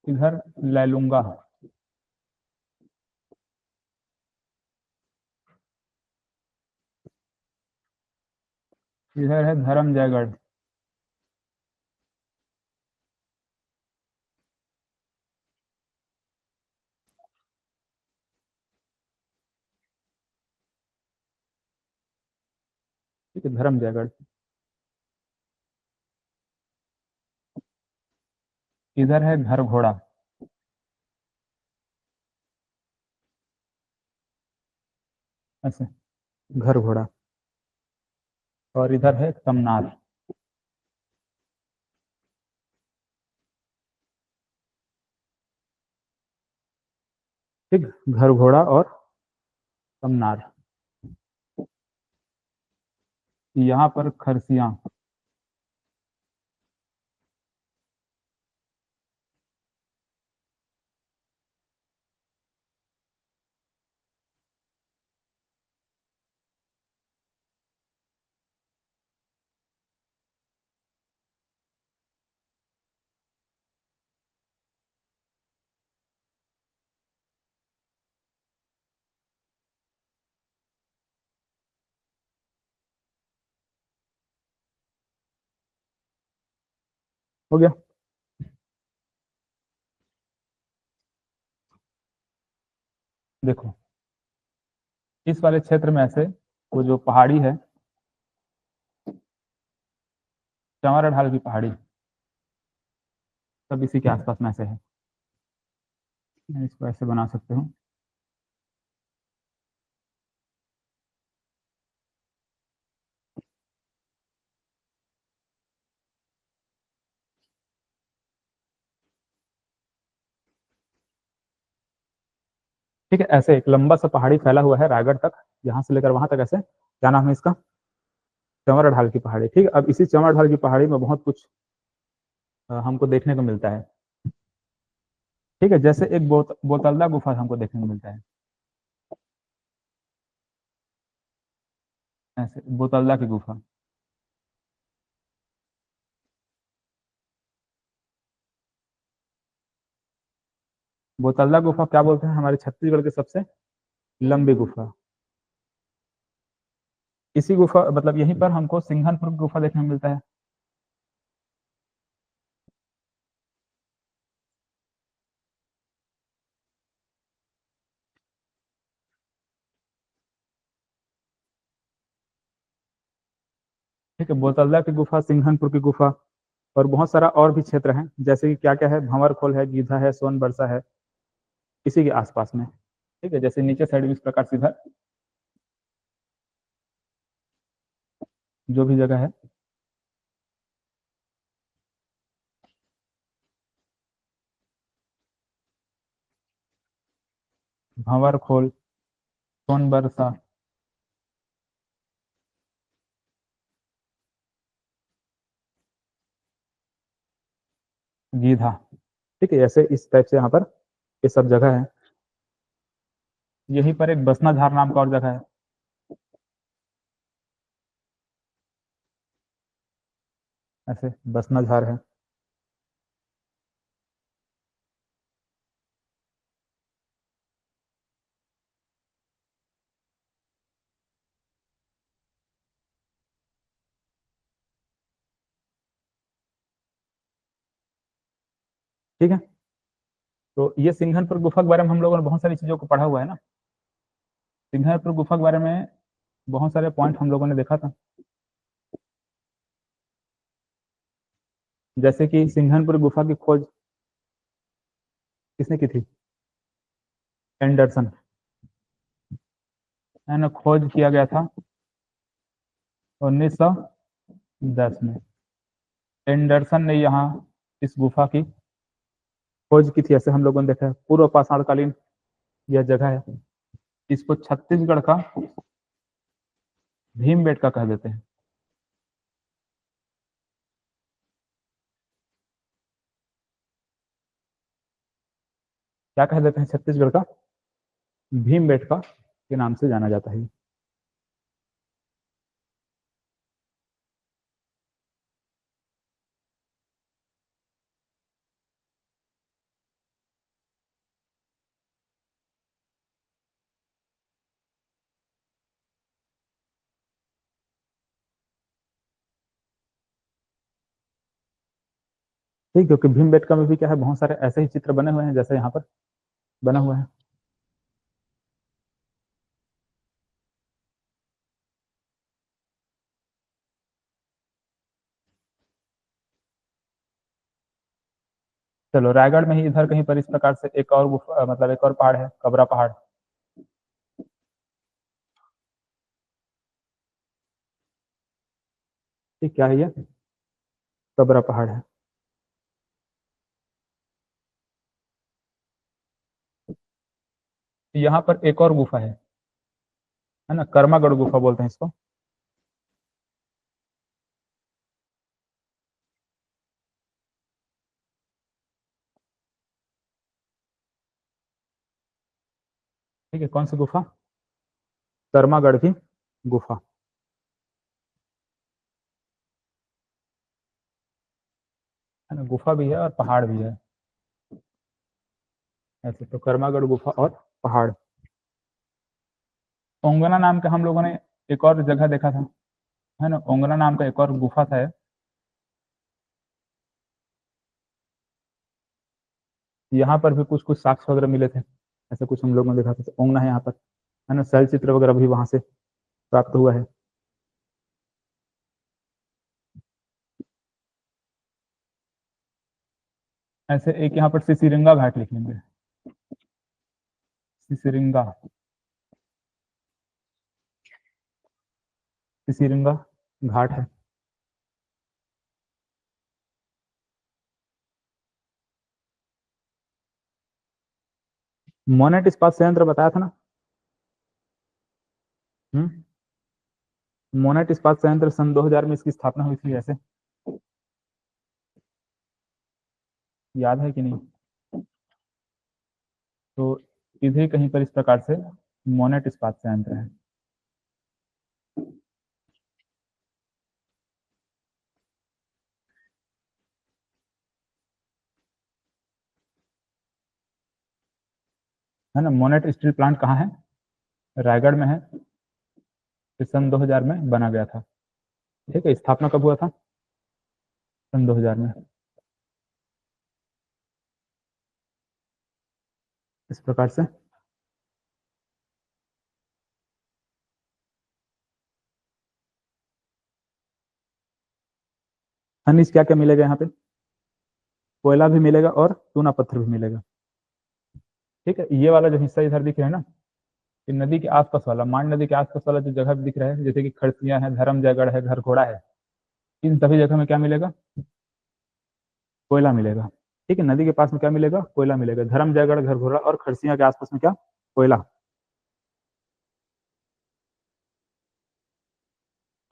इधर लैलूंगा, इधर है धर्मजयगढ़। ठीक है, धर्मजयगढ़। इधर है घर घोड़ा, ऐसे घर घोड़ा। और इधर है तमनार। ठीक, घर घोड़ा और तमनार। यहाँ पर खरसिया। हो गया। देखो इस वाले क्षेत्र में ऐसे वो जो पहाड़ी है, चंवरा ढाल की पहाड़ी, सब इसी के आसपास में ऐसे है। मैं इसको ऐसे बना सकते हूँ। ठीक है, ऐसे एक लंबा सा पहाड़ी फैला हुआ है रायगढ़ तक, यहाँ से लेकर वहां तक ऐसे, क्या नाम है इसका, चंवरा ढाल की पहाड़ी। ठीक है, अब इसी चंवरा ढाल की पहाड़ी में बहुत कुछ हमको देखने को मिलता है। ठीक है, जैसे एक बोतलदा गुफा हमको देखने को मिलता है, ऐसे बोतलदा की गुफा। बोतलदा गुफा क्या बोलते हैं, हमारे छत्तीसगढ़ की सबसे लंबी गुफा। इसी गुफा मतलब यहीं पर हमको सिंघनपुर की गुफा देखने को मिलता है। ठीक है, बोतलदा की गुफा, सिंघनपुर की गुफा, और बहुत सारा और भी क्षेत्र है, जैसे कि क्या क्या है, भंवरखोल है, गीधा है, सोनबरसा है, इसी के आसपास में। ठीक है, जैसे नीचे साइड में इस प्रकार सीधा जो भी जगह है, भंवरखोल, सोनबरसा, गीधा। ठीक है, ऐसे इस टाइप से यहाँ पर ये सब जगह है। यहीं पर एक बसना झार नाम का और जगह है, ऐसे बसना झार है। ठीक है, तो ये सिंघनपुर गुफा के बारे में हम लोगों ने बहुत सारी चीजों को पढ़ा हुआ है ना। सिंघनपुर गुफा के बारे में बहुत सारे पॉइंट हम लोगों ने देखा था, जैसे कि सिंघनपुर गुफा की खोज किसने की थी, एंडरसन, है ना, खोज किया गया था 1910 में। एंडरसन ने यहाँ इस गुफा की खोज की थी, ऐसे हम लोगों ने देखा है। पूर्व पाषाणकालीन यह जगह है, इसको छत्तीसगढ़ का भीमबेटका कह देते हैं। क्या कह देते हैं छत्तीसगढ़ का, भीमबेटका के नाम से जाना जाता है। ठीक, क्योंकि भीमबेटका में भी क्या है, बहुत सारे ऐसे ही चित्र बने हुए हैं जैसे यहाँ पर बना हुआ है। चलो, रायगढ़ में ही इधर कहीं पर इस प्रकार से एक और गुफा, मतलब एक और पहाड़ है, कबरा पहाड़। ठीक, क्या है ये, कबरा पहाड़ है। यहाँ पर एक और गुफा है ना, कर्मागढ़ गुफा बोलते हैं इसको। ठीक है, कौन सी गुफा, कर्मागढ़ की गुफा, है ना, गुफा भी है और पहाड़ भी है, ऐसे तो कर्मागढ़ गुफा और पहाड़। ओंगना नाम का हम लोगों ने एक और जगह देखा था, है ना, ओंगना नाम का एक और गुफा था। यहाँ पर भी कुछ कुछ साक्ष्य वगैरह मिले थे। ऐसा कुछ हम लोग ने देखा था। ओंगना है यहाँ पर, है ना, शैल चित्र वगैरह भी वहां से प्राप्त हुआ है। ऐसे एक यहाँ पर सिसिरिंगा घाट लिख लेंगे, सिसिरिंगा, सिसिरिंगा घाट है। मोनेट इस्पात संयंत्र बताया था ना। मोनेट इस्पात संयंत्र सन 2000 में इसकी स्थापना हुई थी, ऐसे याद है कि नहीं? तो इधर कहीं पर इस प्रकार से मोनेट इस्पात संयंत्र है। है ना, मोनेट स्टील प्लांट कहाँ है? रायगढ़ में है। सन 2000 में बना गया था। ठीक है, स्थापना कब हुआ था? सन 2000 में। इस प्रकार से खनिज क्या क्या मिलेगा यहाँ पे? कोयला भी मिलेगा और चूना पत्थर भी मिलेगा। ठीक है, ये वाला जो हिस्सा इधर दिख रहा है ना, कि नदी के आसपास वाला, मान नदी के आसपास वाला जो जगह दिख रहा है, जैसे कि खड़सियां है, धर्म जयगढ़ है, घर घोड़ा है, इन सभी जगह में क्या मिलेगा? कोयला मिलेगा। ठीक है, नदी के पास में क्या मिलेगा? कोयला मिलेगा। धर्म जयगढ़, घर घोड़ा और खड़सियां के आसपास में क्या? कोयला।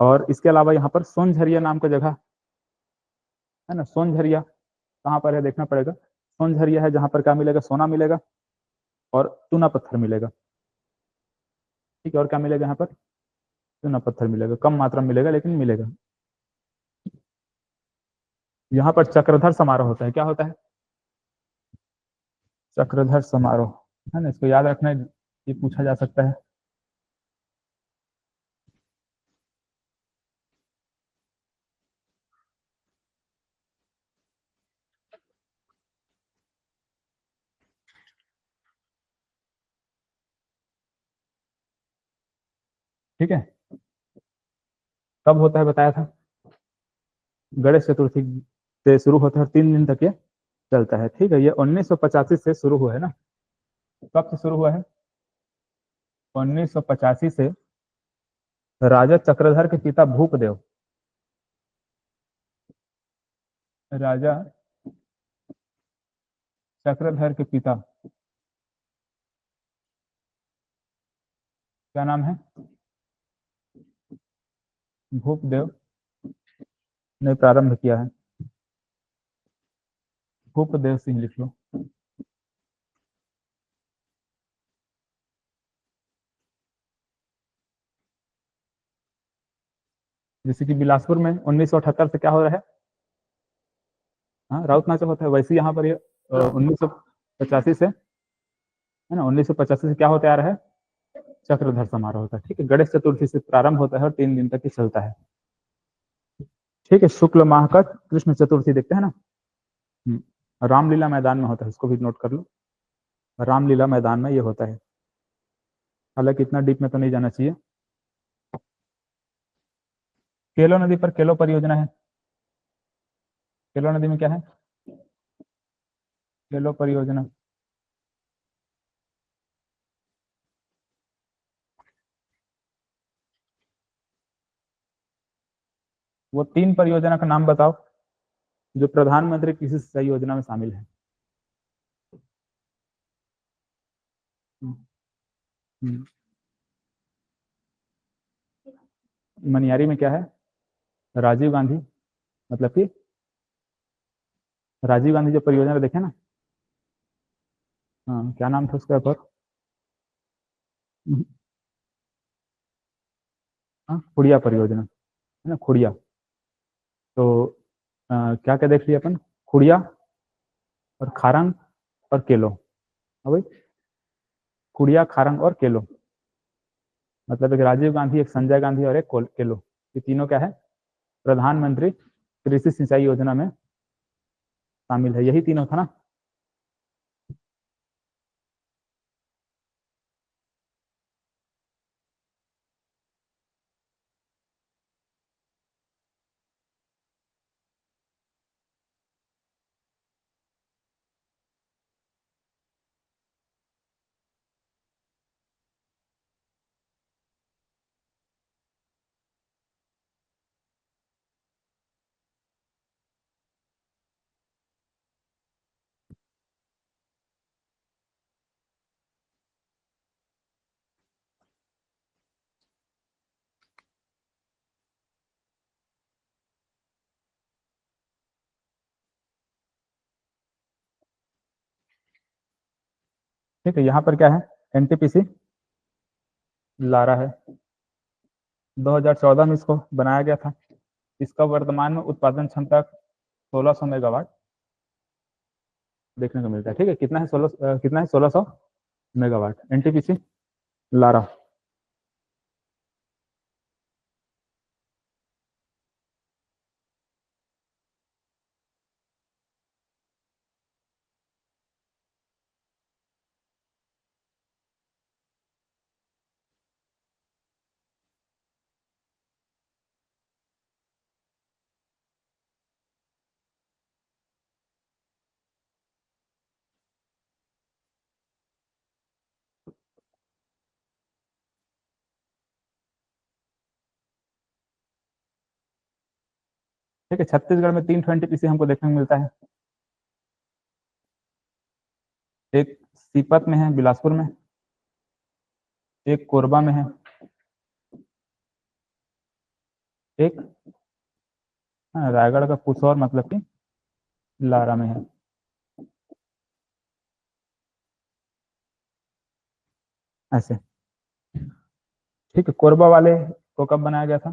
और इसके अलावा यहाँ पर सोनझरिया नाम का जगह है ना, सोनझरिया कहाँ पर है देखना पड़ेगा। सोनझरिया है जहाँ पर क्या मिलेगा? सोना मिलेगा और चूना पत्थर मिलेगा। ठीक है, और क्या मिलेगा यहाँ पर? चूना पत्थर मिलेगा, कम मात्रा में मिलेगा लेकिन मिलेगा। यहाँ पर चक्रधर समारोह होता है। क्या होता है? चक्रधर समारोह, है ना, इसको याद रखना है, ये पूछा जा सकता है। ठीक है, कब होता है बताया था? गणेश चतुर्थी से शुरू होता है और 3 दिन तक ये चलता है। ठीक है, ये 1985 से शुरू हुआ है ना। कब से शुरू हुआ है? 1985 से राजा चक्रधर के पिता भूपदेव, राजा चक्रधर के पिता, क्या नाम है? भूपदेव ने प्रारंभ किया है। भूपदेव सिंह लिख लो। जैसे कि बिलासपुर में 1978 से क्या हो रहा है? हाँ, राउत नाचा होता है। वैसे यहाँ पर ये 1985 से, है ना, 1985 से क्या होते आ रहा है? चक्रधर समारोह होता है। ठीक है, गणेश चतुर्थी से प्रारंभ होता है और 3 दिन तक ही चलता है। ठीक है, शुक्ल माह का कृष्ण चतुर्थी देखते हैं ना। रामलीला मैदान में होता है, इसको भी नोट कर लो। रामलीला मैदान में ये होता है। हालांकि इतना डीप में तो नहीं जाना चाहिए। केलो नदी पर केलो परियोजना है। केलो नदी में क्या है? केलो परियोजना। वो 3 परियोजना का नाम बताओ जो प्रधानमंत्री कृषि सिंचाई योजना में शामिल है। हम्म, मनियारी में क्या है? राजीव गांधी, मतलब कि राजीव गांधी जो परियोजना देखे ना। हाँ, क्या नाम था उसका ऊपर? हाँ, खुड़िया परियोजना, है ना, खुड़िया। तो क्या क्या देख लिया अपन? खुड़िया और खारंग और केलो। हाँ भाई, खुड़िया, खारंग और केलो, मतलब एक राजीव गांधी, एक संजय गांधी और एक केलो, ये तीनों क्या है? प्रधानमंत्री कृषि सिंचाई योजना में शामिल है। यही तीनों था ना। ठीक है, यहाँ पर क्या है, एनटीपीसी लारा है, 2014 में इसको बनाया गया था। इसका वर्तमान में उत्पादन क्षमता 1600 मेगावाट देखने को मिलता है। ठीक है, कितना है 1600 मेगावाट एनटीपीसी लारा। ठीक है, छत्तीसगढ़ में 3 एनटीपीसी हमको देखने को मिलता है। एक सीपत में है, बिलासपुर में, एक कोरबा में है, एक रायगढ़ का पुसौर मतलब कि लारा में है। ऐसे। ठीक है, कोरबा वाले को कब बनाया गया था?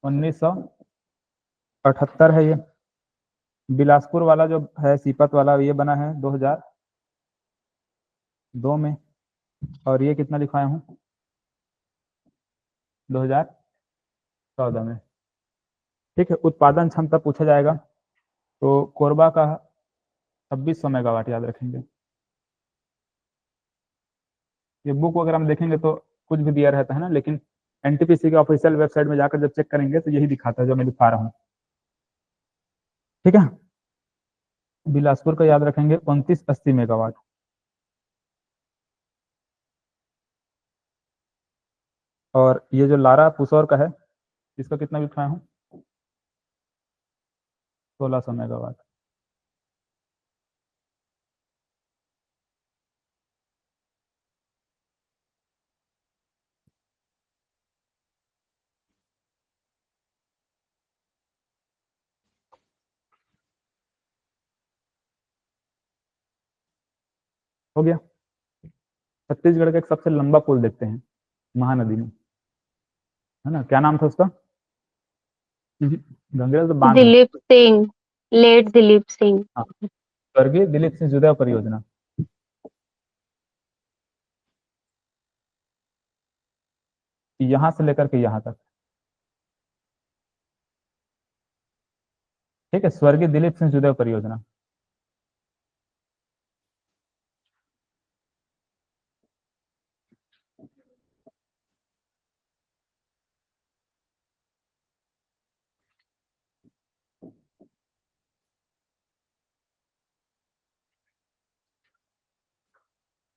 1978 है ये। बिलासपुर वाला जो है सीपत वाला, ये बना है 2002 में। और ये कितना लिखवाया हूँ? 2014 में। ठीक है, उत्पादन क्षमता पूछा जाएगा तो कोरबा का 2600 मेगावाट याद रखेंगे। ये बुक वगैरह में देखेंगे तो कुछ भी दिया रहता है ना, लेकिन एनटीपीसी के ऑफिशियल वेबसाइट में जाकर जब चेक करेंगे तो यही दिखाता है जो मैं दिखा रहा हूँ। ठीक है, बिलासपुर का याद रखेंगे 2980 मेगावाट। और ये जो लारा पुसौर का है, इसका कितना लिखवाया हूँ? 1600 मेगावाट। हो गया। छत्तीसगढ़ का एक सबसे लंबा पुल देखते हैं, महानदी में, है ना, क्या नाम था उसका? गंगरेल तो बांध है। दिलीप सिंह, लेट दिलीप सिंह। हाँ, स्वर्गीय दिलीप सिंह जुदा परियोजना। यहाँ से लेकर के यहाँ तक। ठीक है, स्वर्गीय दिलीप सिंह जुदा परियोजना।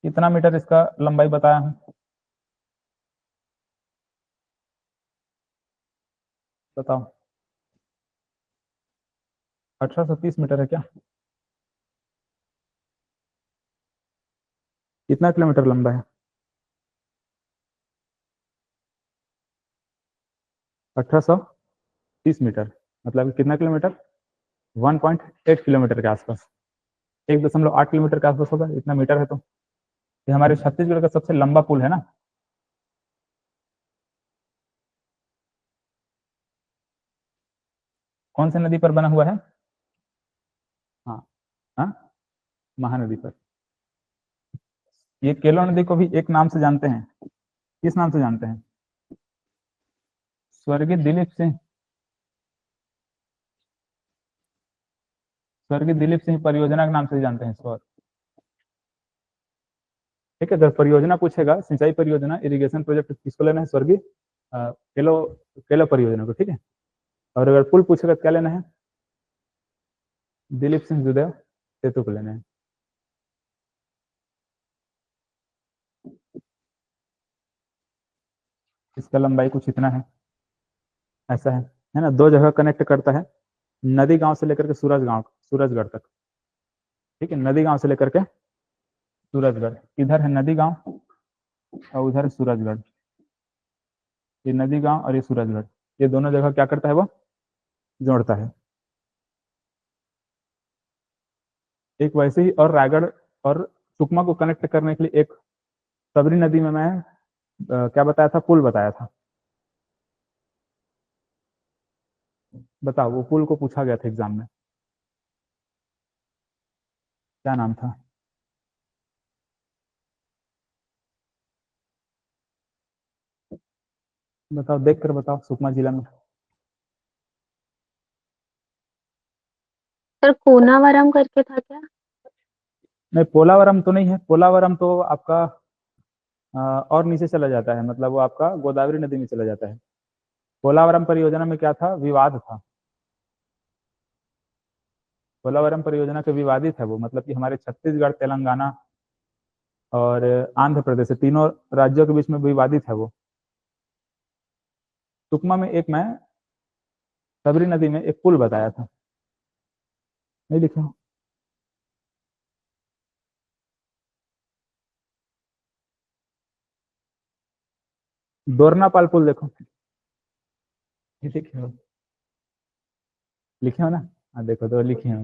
कितना मीटर इसका लंबाई बताया हूँ? बताओ। 1830 मीटर है क्या? कितना किलोमीटर लंबा है? 1830 मीटर मतलब कितना किलोमीटर? 1.8 किलोमीटर के आसपास, 1.8 किलोमीटर के आसपास होगा, इतना मीटर है तो। ये हमारे छत्तीसगढ़ का सबसे लंबा पुल है ना। कौन सी नदी पर बना हुआ है? हाँ, हाँ, महानदी पर। ये केलो नदी को भी एक नाम से जानते हैं। किस नाम से जानते हैं? स्वर्गीय दिलीप सिंह, स्वर्गीय दिलीप सिंह परियोजना के नाम से जानते हैं इसको। ठीक है, अगर परियोजना पूछेगा, सिंचाई परियोजना, इरिगेशन प्रोजेक्ट, किसको लेना है? स्वर्गीय केलो, केलो परियोजना को। ठीक है, और अगर पुल पूछेगा तो क्या लेना है? दिलीप सिंह जुदेव सेतु को लेना है। इसका लंबाई कुछ इतना है, ऐसा है ना, दो जगह कनेक्ट करता है, नदी गांव से लेकर के सूरजगढ़ तक। ठीक है, नदी गांव से लेकर के सूरजगढ़, इधर है नदी गांव और उधर है सूरजगढ़। ये नदी गांव और ये सूरजगढ़, ये दोनों जगह क्या करता है, वो जोड़ता है। एक वैसे ही और रायगढ़ और सुकमा को कनेक्ट करने के लिए एक सबरी नदी में मैं क्या बताया था, पुल बताया था। बताओ, वो पुल को पूछा गया था एग्जाम में, क्या नाम था? बताओ, देख कर बताओ, सुकमा जिला में। सर कोनावरम करके था क्या? नहीं, पोलावरम तो नहीं है। पोलावरम तो आपका और नीचे चला जाता है, मतलब वो आपका गोदावरी नदी में चला जाता है। पोलावरम परियोजना में क्या था, विवाद था। पोलावरम परियोजना के विवादित है वो, मतलब कि हमारे छत्तीसगढ़, तेलंगाना और आंध्र प्रदेश, तीनों राज्यों के बीच में विवादित है वो। सुकमा में एक मैं सबरी नदी में एक पुल बताया था, नहीं लिखे हो? दोरनापाल पुल देखो, ये लिखे हो? लिखे हो ना? हाँ देखो, तो लिखे हो।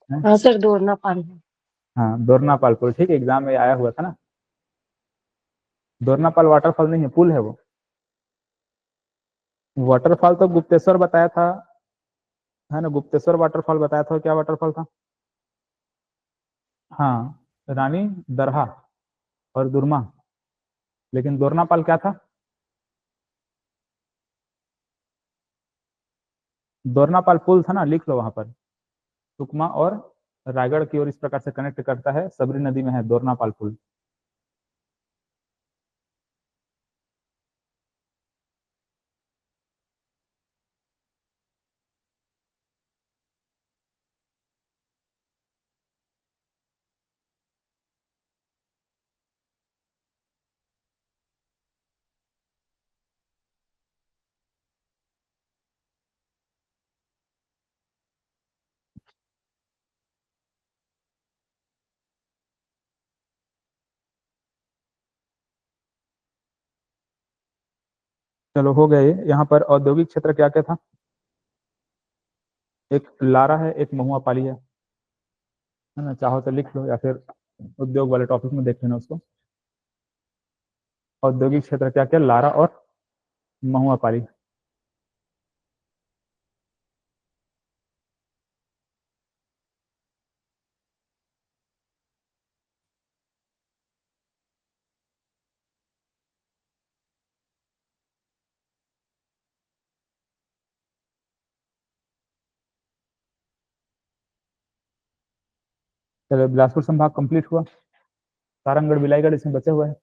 हैं? हाँ सर, दौड़ना पानी है। हाँ, दोरनापाल पुल, ठीक है, एग्जाम में आया हुआ था ना। दोरनापाल वाटरफॉल नहीं है, पुल है वो। वाटरफॉल तो गुप्तेश्वर बताया था, है ना? गुप्तेश्वर वाटरफॉल बताया था, क्या वाटरफॉल था? हाँ, रानी दरहा और दुर्मा। लेकिन दोरनापाल क्या था? दोरनापाल पुल था ना, लिख लो वहां पर। सुकमा और रायगढ़ की ओर इस प्रकार से कनेक्ट करता है, सबरी नदी में है दोरनापाल पुल। चलो, हो गए। यहाँ पर औद्योगिक क्षेत्र क्या क्या था? एक लारा है, एक महुआ पाली है ना? चाहो तो लिख लो, या फिर उद्योग वाले टॉपिक में देख लेना उसको। औद्योगिक क्षेत्र क्या क्या, लारा और महुआ पाली। चलो, बिलासपुर संभाग कंप्लीट हुआ। सारंगढ़, बिलाईगढ़ इसमें बचे हुए हैं,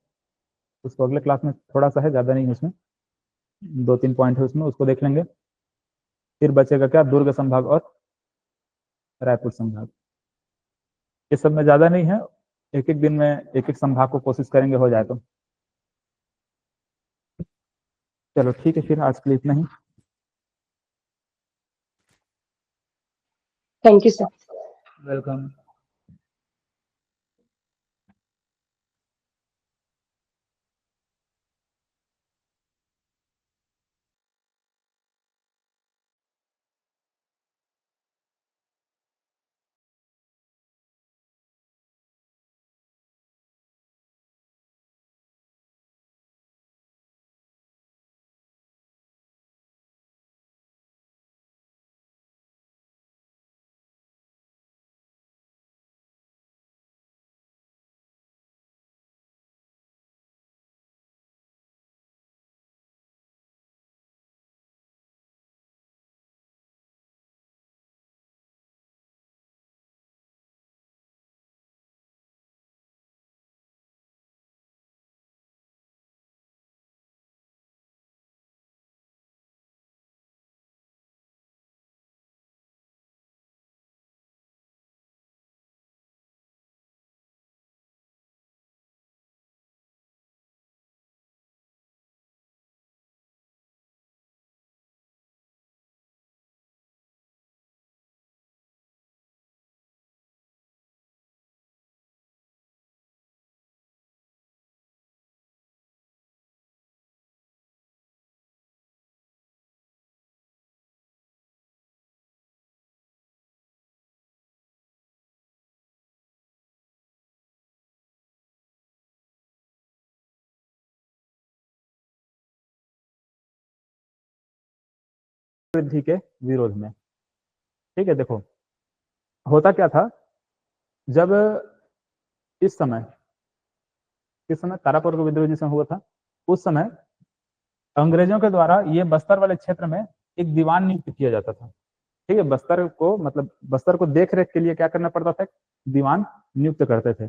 उसको अगले क्लास में थोड़ा सा है, ज्यादा नहीं है उसमें, 2-3 पॉइंट है उसमें, उसको देख लेंगे। फिर बचेगा क्या, दुर्ग संभाग और रायपुर संभाग। ये सब में ज्यादा नहीं है, एक एक दिन में एक एक संभाग को कोशिश करेंगे हो जाए तो। चलो ठीक है, फिर आज के लिए इतना ही। Thank you sir. वेलकम। वृद्धि के विरोध में। ठीक है, देखो होता क्या था, जब इस समय किस समय तारापुर का विद्रोह जिस समय हुआ था, उस समय अंग्रेजों के द्वारा ये बस्तर वाले क्षेत्र में एक दीवान नियुक्त किया जाता था। ठीक है, बस्तर को मतलब बस्तर को देख रेख के लिए क्या करना पड़ता था, दीवान नियुक्त करते थे।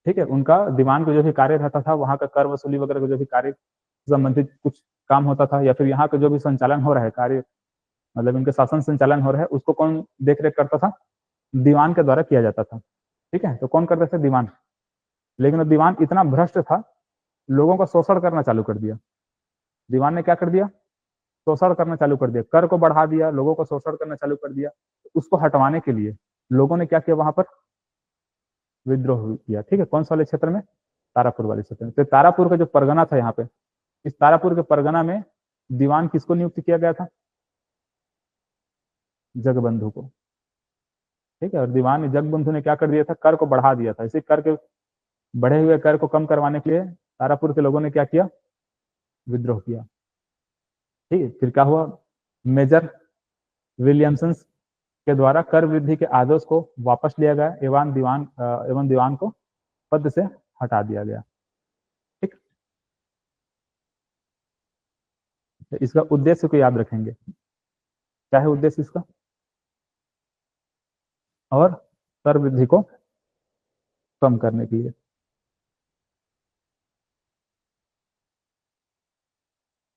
ठीक है, उनका दीवान का जो भी कार्य रहता था, वहां का कर वसूली वगैरह का जो भी कार्य संबंधित कुछ काम होता था, या फिर यहाँ का जो भी संचालन हो रहा है कार्य, मतलब इनके शासन संचालन हो रहा है, उसको कौन देख रेख करता था, दीवान के द्वारा किया जाता था। ठीक है, तो कौन करते थे, दीवान। लेकिन वो दीवान इतना भ्रष्ट था, लोगों का शोषण करना चालू कर दिया। दीवान ने क्या कर दिया, शोषण करना चालू कर दिया, कर को बढ़ा दिया, लोगों को शोषण करना चालू कर दिया। उसको हटवाने के लिए लोगों ने क्या किया, वहां पर विद्रोह किया। ठीक है, कौन सा वाले क्षेत्र में, तारापुर वाले क्षेत्र में। तो तारापुर का जो परगना था यहाँ पे, इस तारापुर के परगना में दीवान किसको नियुक्त किया गया था, जगबंधु को। ठीक है, और दीवान जगबंधु ने क्या कर दिया था, कर को बढ़ा दिया था। इसी कर के बढ़े हुए कर को कम करवाने के लिए तारापुर के लोगों ने क्या किया, विद्रोह किया। ठीक है, फिर क्या हुआ, मेजर विलियमसन के द्वारा कर वृद्धि के आदेश को वापस लिया गया एवं दीवान को पद से हटा दिया गया। ठीक, तो इसका उद्देश्य को याद रखेंगे, क्या है उद्देश्य इसका, और कर वृद्धि को कम करने के लिए।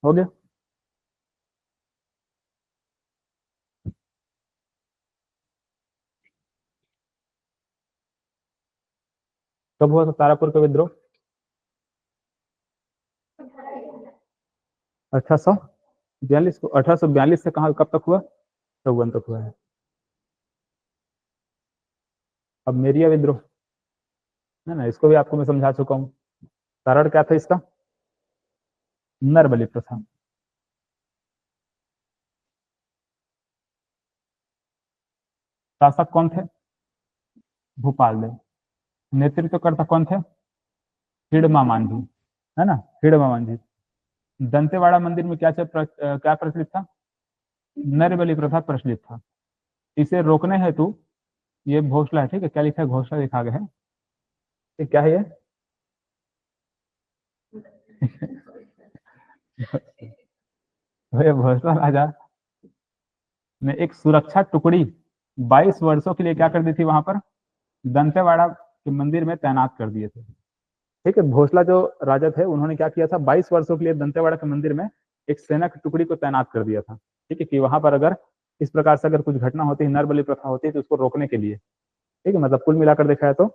हो गया। कब हुआ था तारापुर का विद्रोह, 1842 को। 1842 से कहा कब तक हुआ, 54 तक हुआ है। अब मेरिया विद्रोह है ना, इसको भी आपको मैं समझा चुका हूँ। कारण क्या था इसका, नरबली प्रथा। शासक कौन थे, भूपाल देव। नेतृत्वकर्ता कौन थे, हिडमा मांझी, है ना, हिडमा मांझी। दंतेवाड़ा मंदिर में क्या प्रचलित था, नरबली प्रथा प्रचलित था। इसे रोकने हेतु ये घोषणा है। ठीक है, क्या लिखा है, घोषणा लिखा गया है। ये क्या है ये घोषणा राजा ने एक सुरक्षा टुकड़ी 22 वर्षों के लिए क्या कर दी थी, वहां पर दंतेवाड़ा के मंदिर में तैनात कर दिए थे। ठीक है, भोसला जो राजा थे उन्होंने क्या किया था, 22 वर्षों के लिए दंतेवाड़ा के मंदिर में एक सेना की टुकड़ी को तैनात कर दिया था। ठीक है, कि वहां पर अगर इस प्रकार से अगर कुछ घटना होती है, नरबली प्रथा होती है, तो उसको रोकने के लिए। ठीक है, मतलब कुल मिलाकर देखा है तो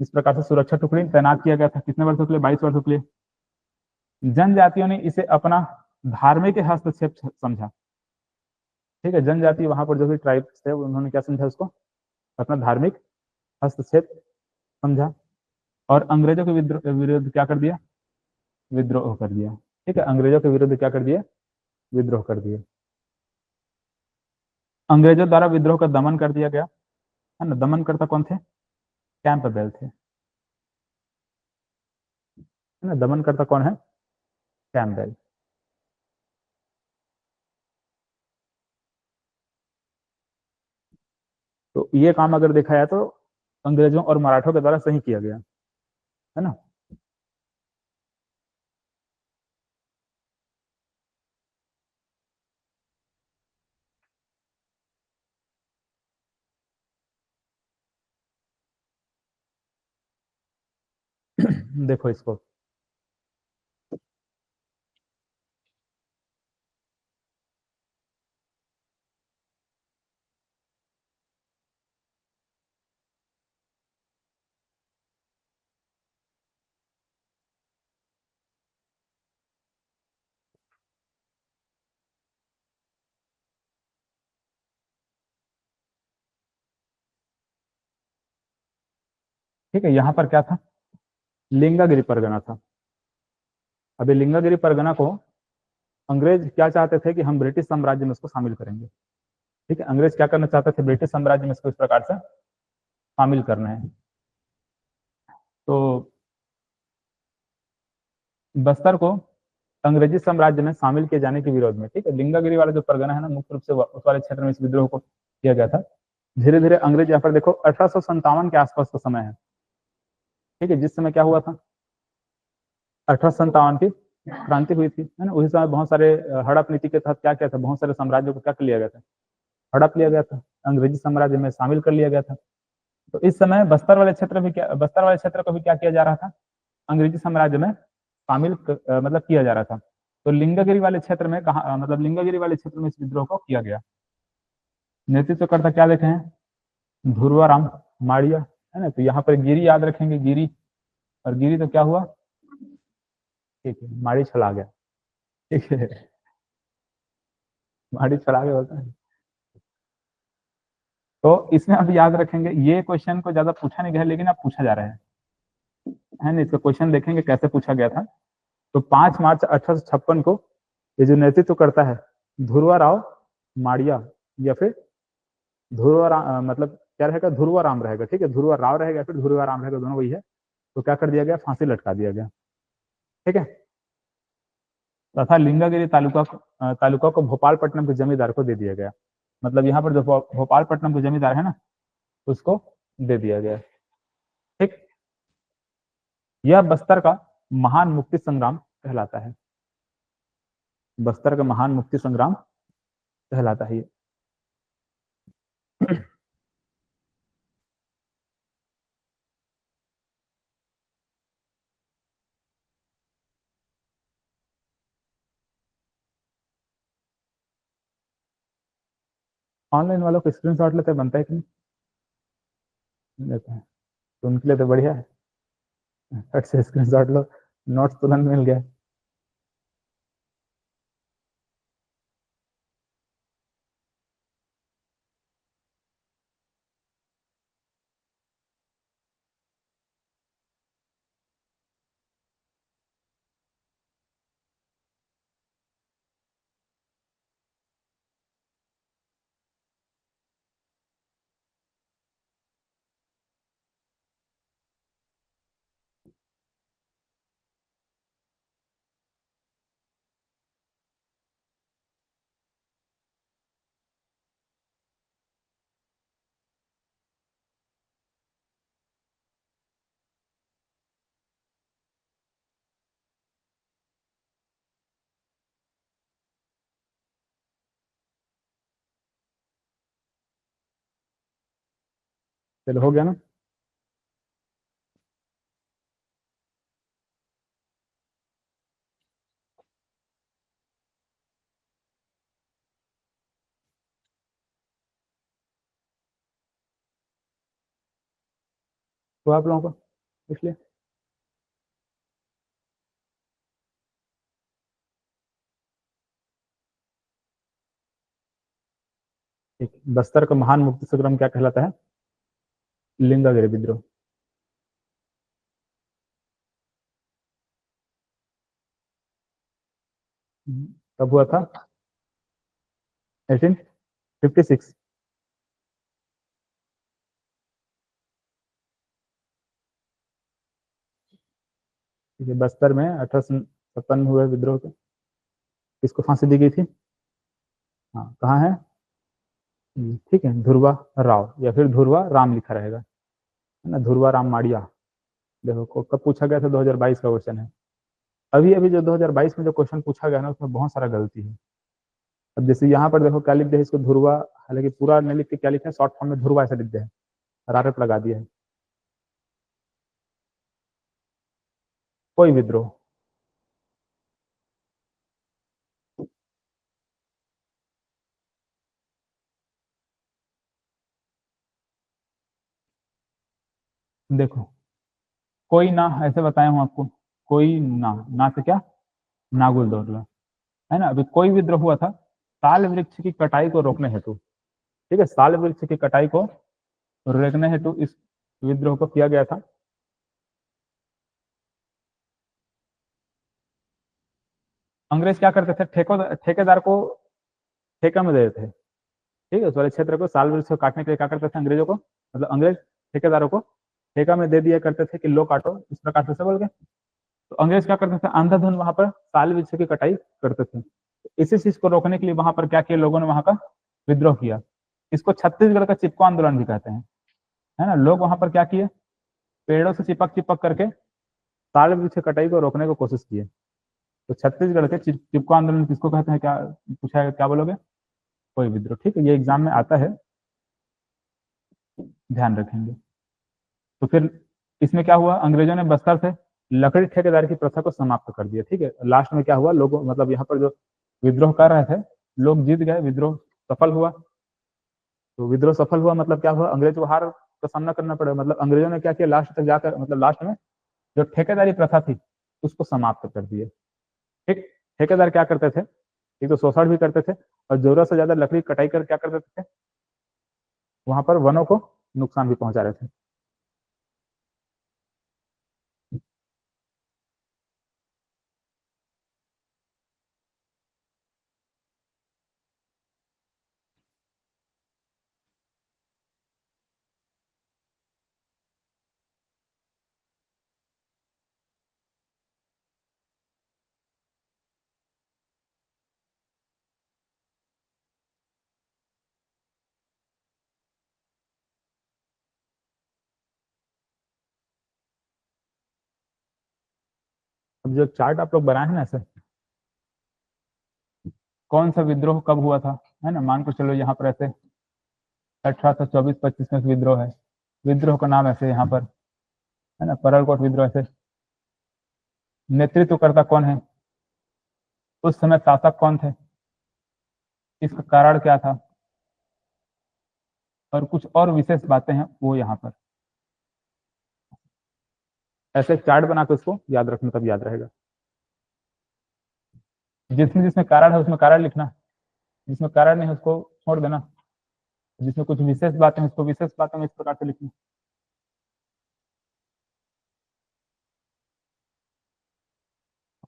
इस प्रकार से सुरक्षा टुकड़ी तैनात किया गया था, कितने वर्षों के लिए, 22 वर्षों के लिए। जनजातियों ने इसे अपना धार्मिक हस्तक्षेप समझा। ठीक है, जनजाति वहां पर जो भी ट्राइब्स थे उन्होंने क्या समझा, उसको अपना धार्मिक हस्तक्षेप समझा, और अंग्रेजों के विरुद्ध क्या कर दिया, विद्रोह कर दिया। ठीक है, अंग्रेजों के विरुद्ध क्या कर दिया, विद्रोह कर दिया। अंग्रेजों द्वारा विद्रोह का दमन कर दिया गया, है ना। दमनकर्ता कौन थे, कैंपबेल थे, है ना। दमनकर्ता कौन है, कैंपबेल। तो ये काम अगर देखा जाए तो अंग्रेजों और मराठों के द्वारा सही किया गया, है ना। देखो इसको, ठीक है, यहाँ पर क्या था, लिंगागिरी परगना था। अभी लिंगागिरी परगना को अंग्रेज क्या चाहते थे कि हम ब्रिटिश साम्राज्य में उसको शामिल करेंगे। ठीक है, अंग्रेज क्या करना चाहते थे, ब्रिटिश साम्राज्य में इसको इस प्रकार से शामिल करना है। तो बस्तर को अंग्रेजी साम्राज्य में शामिल किए जाने के विरोध में। ठीक है, लिंगागिरी वाला जो परगना है ना, मुख्य रूप से उस वाले क्षेत्र में इस विद्रोह को किया गया था। धीरे धीरे अंग्रेज, यहाँ पर देखो 1857 के आसपास का समय है। ठीक है, जिस समय क्या हुआ था, 1857 की क्रांति हुई थी, है ना। उसी समय बहुत सारे हड़प नीति के तहत क्या किया था, बहुत सारे साम्राज्यों को क्या कर लिया गया था, हड़प लिया गया था, अंग्रेजी साम्राज्य में शामिल कर लिया गया था। तो इस समय बस्तर वाले क्षेत्र को भी क्या किया जा रहा था, अंग्रेजी साम्राज्य में शामिल मतलब किया जा रहा था। तो लिंगागिरी वाले क्षेत्र में कहा, मतलब लिंगागिरी वाले क्षेत्र में इस विद्रोह को किया गया। नेतृत्वकर्ता क्या देखे हैं, ध्रुवाराम माड़िया, है ना। तो यहाँ पर गिरी याद रखेंगे, गिरी, और गिरी तो क्या हुआ, ठीक है, माड़ी छला गया। ठीक है, माड़ी छला गया होता है। तो इसमें आप याद रखेंगे, ये क्वेश्चन को ज्यादा पूछा नहीं गया, लेकिन अब पूछा जा रहा है ना। इसका क्वेश्चन देखेंगे कैसे पूछा गया था। तो 5 मार्च 1856 को ये जो नेतृत्व करता है ध्रुवा राव माड़िया, या फिर ध्रुवा राम, मतलब क्या रहेगा, ध्रुवा राम रहेगा। ठीक है, ध्रुवा राव रहेगा, फिर ध्रुवा राम रहेगा, दोनों वही है। तो क्या कर दिया गया, फांसी लटका दिया गया। ठीक है, तथा लिंगागिरी तालुका को भोपालपट्टनम के जमींदार को दे दिया गया। मतलब यहाँ पर जो भोपालपट्टनम के जमींदार है ना, उसको दे दिया गया। ठीक, यह बस्तर का महान मुक्ति संग्राम कहलाता है। बस्तर का महान मुक्ति संग्राम कहलाता है ये। ऑनलाइन वालों को स्क्रीनशॉट लेते बनता है कि नहीं लेते हैं, तो उनके लिए तो बढ़िया है, फट से स्क्रीनशॉट लो, नोट्स तुरंत मिल गया। चलो, हो गया ना। तो आप लोगों को इसलिए बस्तर का महान मुक्ति संग्राम क्या कहलाता है, लिंगागिरी विद्रोह। कब हुआ था, 1856। ठीक है, बस्तर में 1857 में हुए विद्रोह के, किसको फांसी दी गई थी, हाँ कहाँ है, ठीक है, ध्रुवा राव या फिर ध्रुवा राम लिखा रहेगा, है ना, ध्रुवा राम माड़िया। देखो कब पूछा गया था, 2022 का क्वेश्चन है। अभी अभी जो 2022 में जो क्वेश्चन पूछा गया ना, उसमें बहुत सारा गलती है। अब जैसे यहाँ पर देखो क्या लिख दिया है, इसको ध्रुवा, हालांकि पूरा नहीं लिख के क्या लिखा है, शॉर्ट फॉर्म में ध्रुवा ऐसा लिख दिया है, हरारत लगा दिया है। कोई विद्रोह, देखो कोई ना, ऐसे बताया हूँ आपको, कोई ना, ना से क्या, नागुल दौड़ना, है ना। अभी कोई विद्रोह हुआ था साल वृक्ष की कटाई को रोकने हेतु। ठीक है, साल वृक्ष की कटाई को रोकने हेतु इस विद्रोह को किया गया था। अंग्रेज क्या करते थे, ठेकेदार को ठेका में दे देते थे। ठीक है, उस वाले क्षेत्र को साल वृक्ष को काटने के लिए क्या करते थे अंग्रेजों को, मतलब अंग्रेज ठेकेदारों को ठेका में दे दिया करते थे कि लो काटो, इस प्रकार से बोल के। तो अंग्रेज क्या करते थे, अंधाधुंध वहां पर साल वृक्ष की कटाई करते थे। इसी चीज को रोकने के लिए वहां पर क्या किया, लोगों ने वहां का विद्रोह किया। इसको छत्तीसगढ़ का चिपको आंदोलन भी कहते हैं, है ना। लोग वहां पर क्या किए, पेड़ों से चिपक चिपक करके साल वृक्ष कटाई को रोकने की कोशिश किए। तो छत्तीसगढ़ के चिपको आंदोलन किसको कहते हैं, क्या पूछा है, क्या बोलोगे, कोई विद्रोह। ठीक है, ये एग्जाम में आता है, ध्यान रखेंगे। तो फिर इसमें क्या हुआ, अंग्रेजों ने बस्तर से लकड़ी ठेकेदारी की प्रथा को समाप्त कर दिया। ठीक है, लास्ट में क्या हुआ, लोग मतलब यहाँ पर जो विद्रोह कर रहे थे, लोग जीत गए, विद्रोह सफल हुआ। तो विद्रोह सफल हुआ मतलब क्या हुआ, अंग्रेज को हार का सामना करना पड़ा। मतलब अंग्रेजों ने क्या किया, लास्ट तक जाकर, मतलब लास्ट में जो ठेकेदारी प्रथा थी उसको समाप्त कर दिए। ठीक, ठेकेदार क्या करते थे, एक तो शोषण भी करते थे और जरूरत से ज्यादा लकड़ी कटाई कर क्या करते थे, वहां पर वनों को नुकसान भी पहुंचा रहे थे। अब जो चार्ट आप लोग बनाए हैं ना, ऐसे कौन सा विद्रोह कब हुआ था, है ना, मान कर चलो यहाँ पर ऐसे 1824-25 में विद्रोह है, विद्रोह का नाम ऐसे यहाँ पर, है ना, परलकोट विद्रोह ऐसे। नेतृत्वकर्ता कौन है, उस समय शासक कौन थे, इसका कारण क्या था, और कुछ और विशेष बातें हैं वो यहाँ पर ऐसे चार्ट बना के उसको याद रखना, तब याद रहेगा। जिसमें जिसमें कारण है उसमें कारण लिखना, जिसमें कारण नहीं है उसको छोड़ देना, जिसमें कुछ विशेष बातें हैं उसको विशेष बातों में इस प्रकार से लिखना।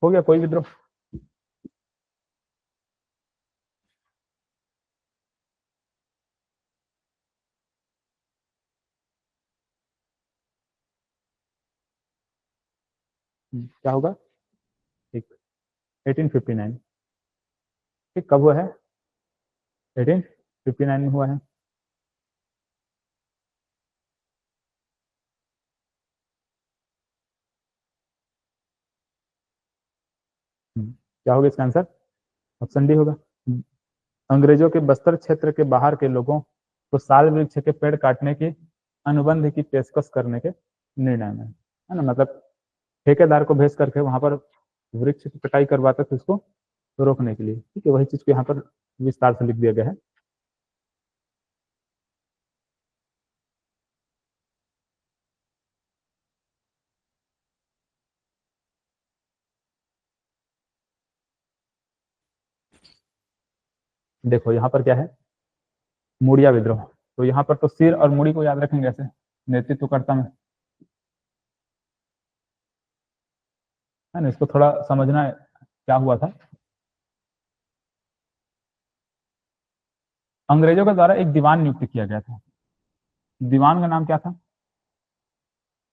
हो गया कोई विद्रोह। क्या होगा, ठीक, 1859। ठीक, कब हुआ है, 1859 में हुआ है। क्या होगा इसका आंसर, ऑप्शन डी होगा। अंग्रेजों के बस्तर क्षेत्र के बाहर के लोगों को साल वृक्ष के पेड़ काटने की अनुबंध की पेशकश करने के निर्णय में, है ना, मतलब ठेकेदार को भेज करके वहां पर वृक्ष की कटाई करवाते थे उसको रोकने के लिए। ठीक है, वही चीज को यहाँ पर विस्तार से लिख दिया गया है। देखो यहाँ पर क्या है, मुड़िया विद्रोह। तो यहाँ पर तो सिर और मुड़ी को याद रखेंगे ऐसे, नेतृत्वकर्ता में, है ना, इसको थोड़ा समझना है क्या हुआ था। अंग्रेजों के द्वारा एक दीवान नियुक्त किया गया था, दीवान का नाम क्या था,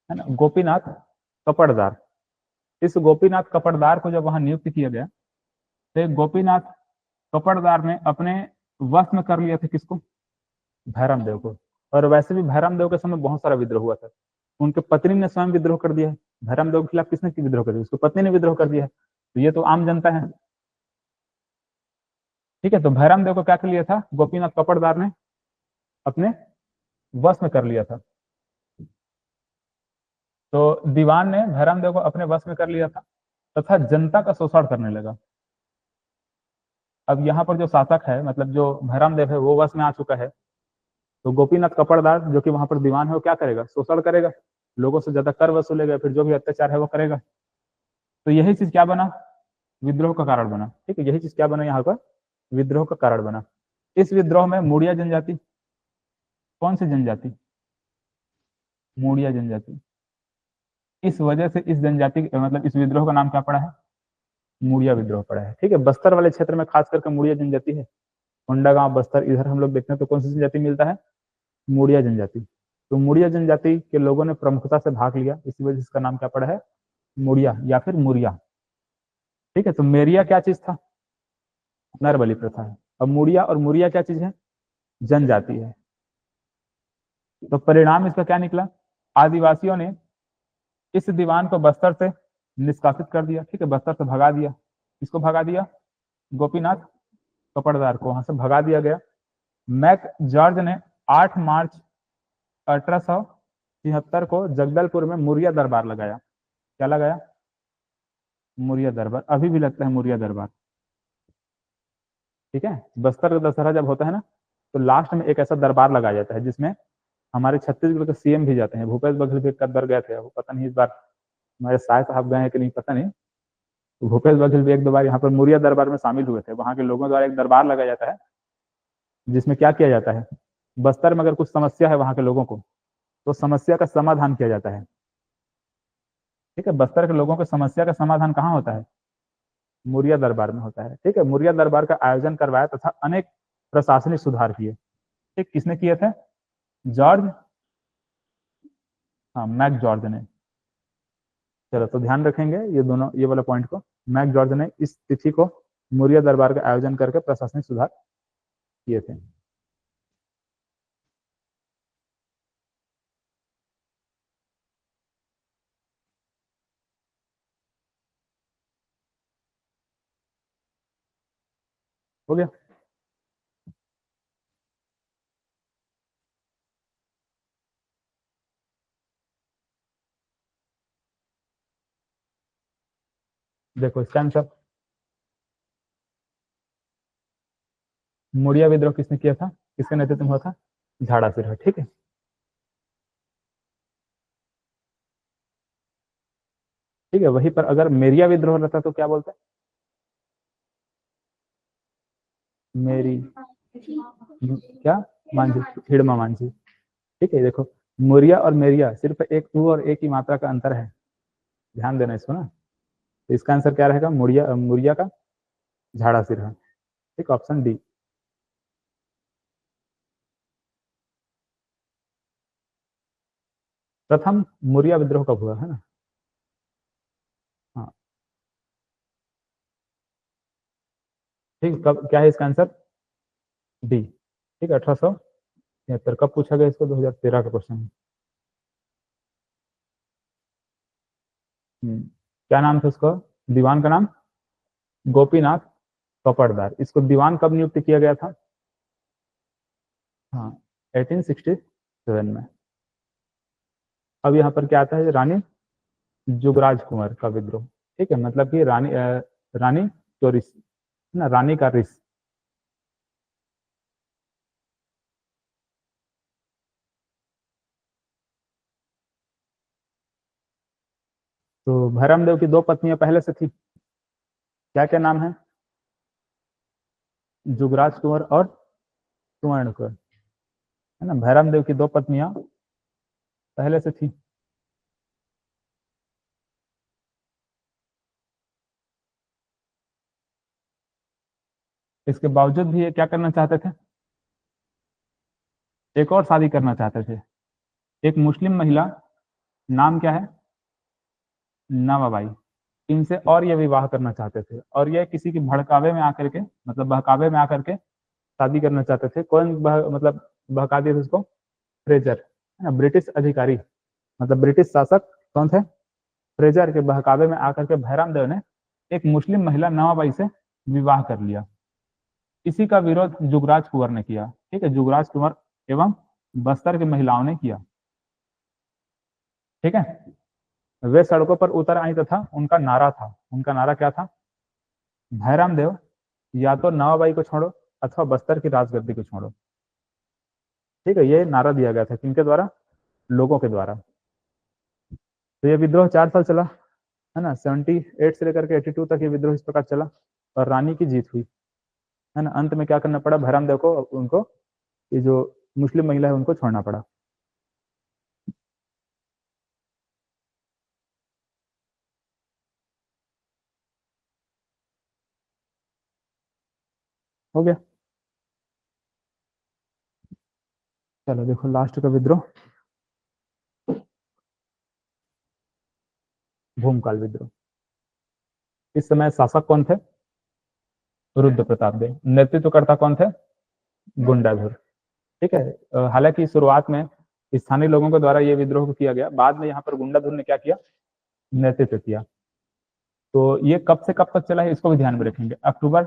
है ना, गोपीनाथ कपड़दार। इस गोपीनाथ कपड़दार को जब वहां नियुक्त किया गया, तो गोपीनाथ कपड़दार ने अपने वश में कर लिया था किसको, भैरम देव को। और वैसे भी भैरम देव के समय बहुत सारा विद्रोह हुआ था, उनके पत्नी ने स्वयं विद्रोह कर दिया है। भैरम देव के खिलाफ किसने की विद्रोह कर दिया, उसकी पत्नी ने विद्रोह कर दिया है, तो ये तो आम जनता है। ठीक है, तो भैरम देव को क्या कर लिया था, गोपीनाथ कपड़दार ने अपने वश में कर लिया था। तो दीवान ने भैरम देव को अपने वश में कर लिया था तथा जनता का शोषण करने लगा। अब यहाँ पर जो शासक है, मतलब जो भैरम देव है, वो वश में आ चुका है। तो गोपीनाथ कपड़दार जो कि वहां पर दीवान है, वो क्या करेगा, शोषण करेगा, लोगों से ज्यादा कर वसूलेगा, फिर जो भी अत्याचार है वो करेगा। तो यही चीज क्या बना, विद्रोह का कारण बना। ठीक है, यही चीज क्या बना यहाँ पर, विद्रोह का कारण बना। इस विद्रोह में मुड़िया जनजाति, कौन सी जनजाति, मुड़िया जनजाति, इस वजह से इस जनजाति मतलब इस विद्रोह का नाम क्या पड़ा है, मुड़िया विद्रोह पड़ा है। ठीक है, बस्तर वाले क्षेत्र में खास करके मुड़िया जनजाति है, कोंडागांव बस्तर इधर हम लोग देखते हैं तो कौन सी जनजाति मिलता है, मुड़िया जनजाति। तो मुड़िया जनजाति के लोगों ने प्रमुखता से भाग लिया, इसी वजह से इसका नाम क्या पड़ा है, मुड़िया या फिर मुरिया। ठीक है, तो मेरिया क्या चीज था? नर बलि प्रथा है। अब मुड़िया और मुरिया क्या चीज है? जनजाति है। तो परिणाम इसका क्या निकला? आदिवासियों ने इस दीवान को बस्तर से निष्कासित कर दिया। ठीक है, बस्तर से भगा दिया। किसको भगा दिया? गोपीनाथ कपड़दार को वहां से भगा दिया गया। मैक जॉर्ज ने 8 मार्च 1873 को जगदलपुर में मुरिया दरबार लगाया। क्या लगाया? मुरिया दरबार। अभी भी लगता है मुरिया दरबार। ठीक है, बस्तर का दशहरा जब होता है ना, तो लास्ट में एक ऐसा दरबार लगाया जाता है जिसमें हमारे छत्तीसगढ़ के सीएम भी जाते हैं। भूपेश बघेल भी एक बार गए थे, वो पता नहीं इस बार हमारे साय साहब गए हैं कि नहीं पता नहीं। तो भूपेश बघेल भी एक दो बार यहाँ पर मुरिया दरबार में शामिल हुए थे। वहां के लोगों द्वारा एक दरबार लगाया जाता है जिसमें क्या किया जाता है, बस्तर में अगर कुछ समस्या है वहां के लोगों को, तो समस्या का समाधान किया जाता है। ठीक है, बस्तर के लोगों की समस्या का समाधान कहाँ होता है? मुरिया दरबार में होता है। ठीक है, मुरिया दरबार का आयोजन करवाया तथा अनेक प्रशासनिक सुधार किए। ठीक, किसने किए थे? जॉर्ज, हाँ मैक जॉर्ज ने। चलो, तो ध्यान रखेंगे ये दोनों, ये वाला पॉइंट को। मैक जॉर्ज ने इस तिथि को मुरिया दरबार का आयोजन करके प्रशासनिक सुधार किए थे। हो गया? देखो इसका आंसर, मुड़िया विद्रोह किसने किया था, किसके नेतृत्व में हुआ था? झाड़ा सिरहा। ठीक है, ठीक है, वहीं पर अगर मेरिया विद्रोह रहता तो क्या बोलते? मेरी, क्या? मांझी, हिड़मा मांझी। ठीक है, देखो मुरिया और मेरिया सिर्फ एक ऊ और एक की मात्रा का अंतर है। ध्यान देना इसको ना। तो इसका आंसर क्या रहेगा? मुड़िया, मुरिया का झाड़ा सिरहा। ठीक, ऑप्शन डी। प्रथम मुरिया विद्रोह कब हुआ है ना? हाँ, ठीक, कब, क्या है इसका आंसर? डी। ठीक है, 1873। कब पूछा गया इसको? 2013 का क्वेश्चन है। क्या नाम था उसको, दीवान का नाम? गोपीनाथ कपड़दार। इसको दीवान कब नियुक्त किया गया था? हाँ, 1867 में। अब यहाँ पर क्या आता है? रानी जुगराज कुंवर का विद्रोह। ठीक है, मतलब कि रानी चोरिस ना, रानी का रिस। तो भैरमदेव की 2 पत्नियां पहले से थी। क्या क्या नाम है? जुगराज कुंवर और सुवर्ण कुंवर। है ना, भैरमदेव की 2 पत्नियां पहले से थी। इसके बावजूद भी ये क्या करना चाहते थे? एक और शादी करना चाहते थे। एक मुस्लिम महिला, नाम क्या है? नवाबाई। इनसे और ये विवाह करना चाहते थे, और ये किसी की भड़कावे में आकर के, मतलब बहकावे में आकर के शादी करना चाहते थे। कौन मतलब बहका दिए थे उसको? फ्रेजर, है ना, ब्रिटिश अधिकारी, मतलब ब्रिटिश शासक कौन थे? फ्रेजर के बहकावे में आकर के भैरम देव ने एक मुस्लिम महिला नवाबाई से विवाह कर लिया। इसी का विरोध जुगराज कुंवर ने किया। ठीक है, जुगराज कुंवर एवं बस्तर की महिलाओं ने किया। ठीक है, वे सड़कों पर उतर आई तथा उनका नारा क्या था? भैरम देव, या तो नवाबाई को छोड़ो अथवा बस्तर की राजगद्दी को छोड़ो। ठीक है, ये नारा दिया गया था किनके द्वारा? लोगों के द्वारा। तो ये विद्रोह 4 साल चला, है ना, 78 से लेकर के 82 तक ये विद्रोह इस प्रकार चला, और रानी की जीत हुई। है ना, अंत में क्या करना पड़ा भैरम देव को? उनको, ये जो मुस्लिम महिला है उनको छोड़ना पड़ा। हो गया? चलो देखो लास्ट का विद्रोह, भूमकाल विद्रोह। इस समय शासक कौन थे? रुद्र प्रताप देव। नेतृत्वकर्ता कौन थे? गुंडाधुर। ठीक है, हालांकि शुरुआत में स्थानीय लोगों के द्वारा ये विद्रोह किया गया, बाद में यहाँ पर गुंडाधुर ने क्या किया? नेतृत्व किया। तो ये कब से कब तक चला है इसको भी ध्यान में रखेंगे। अक्टूबर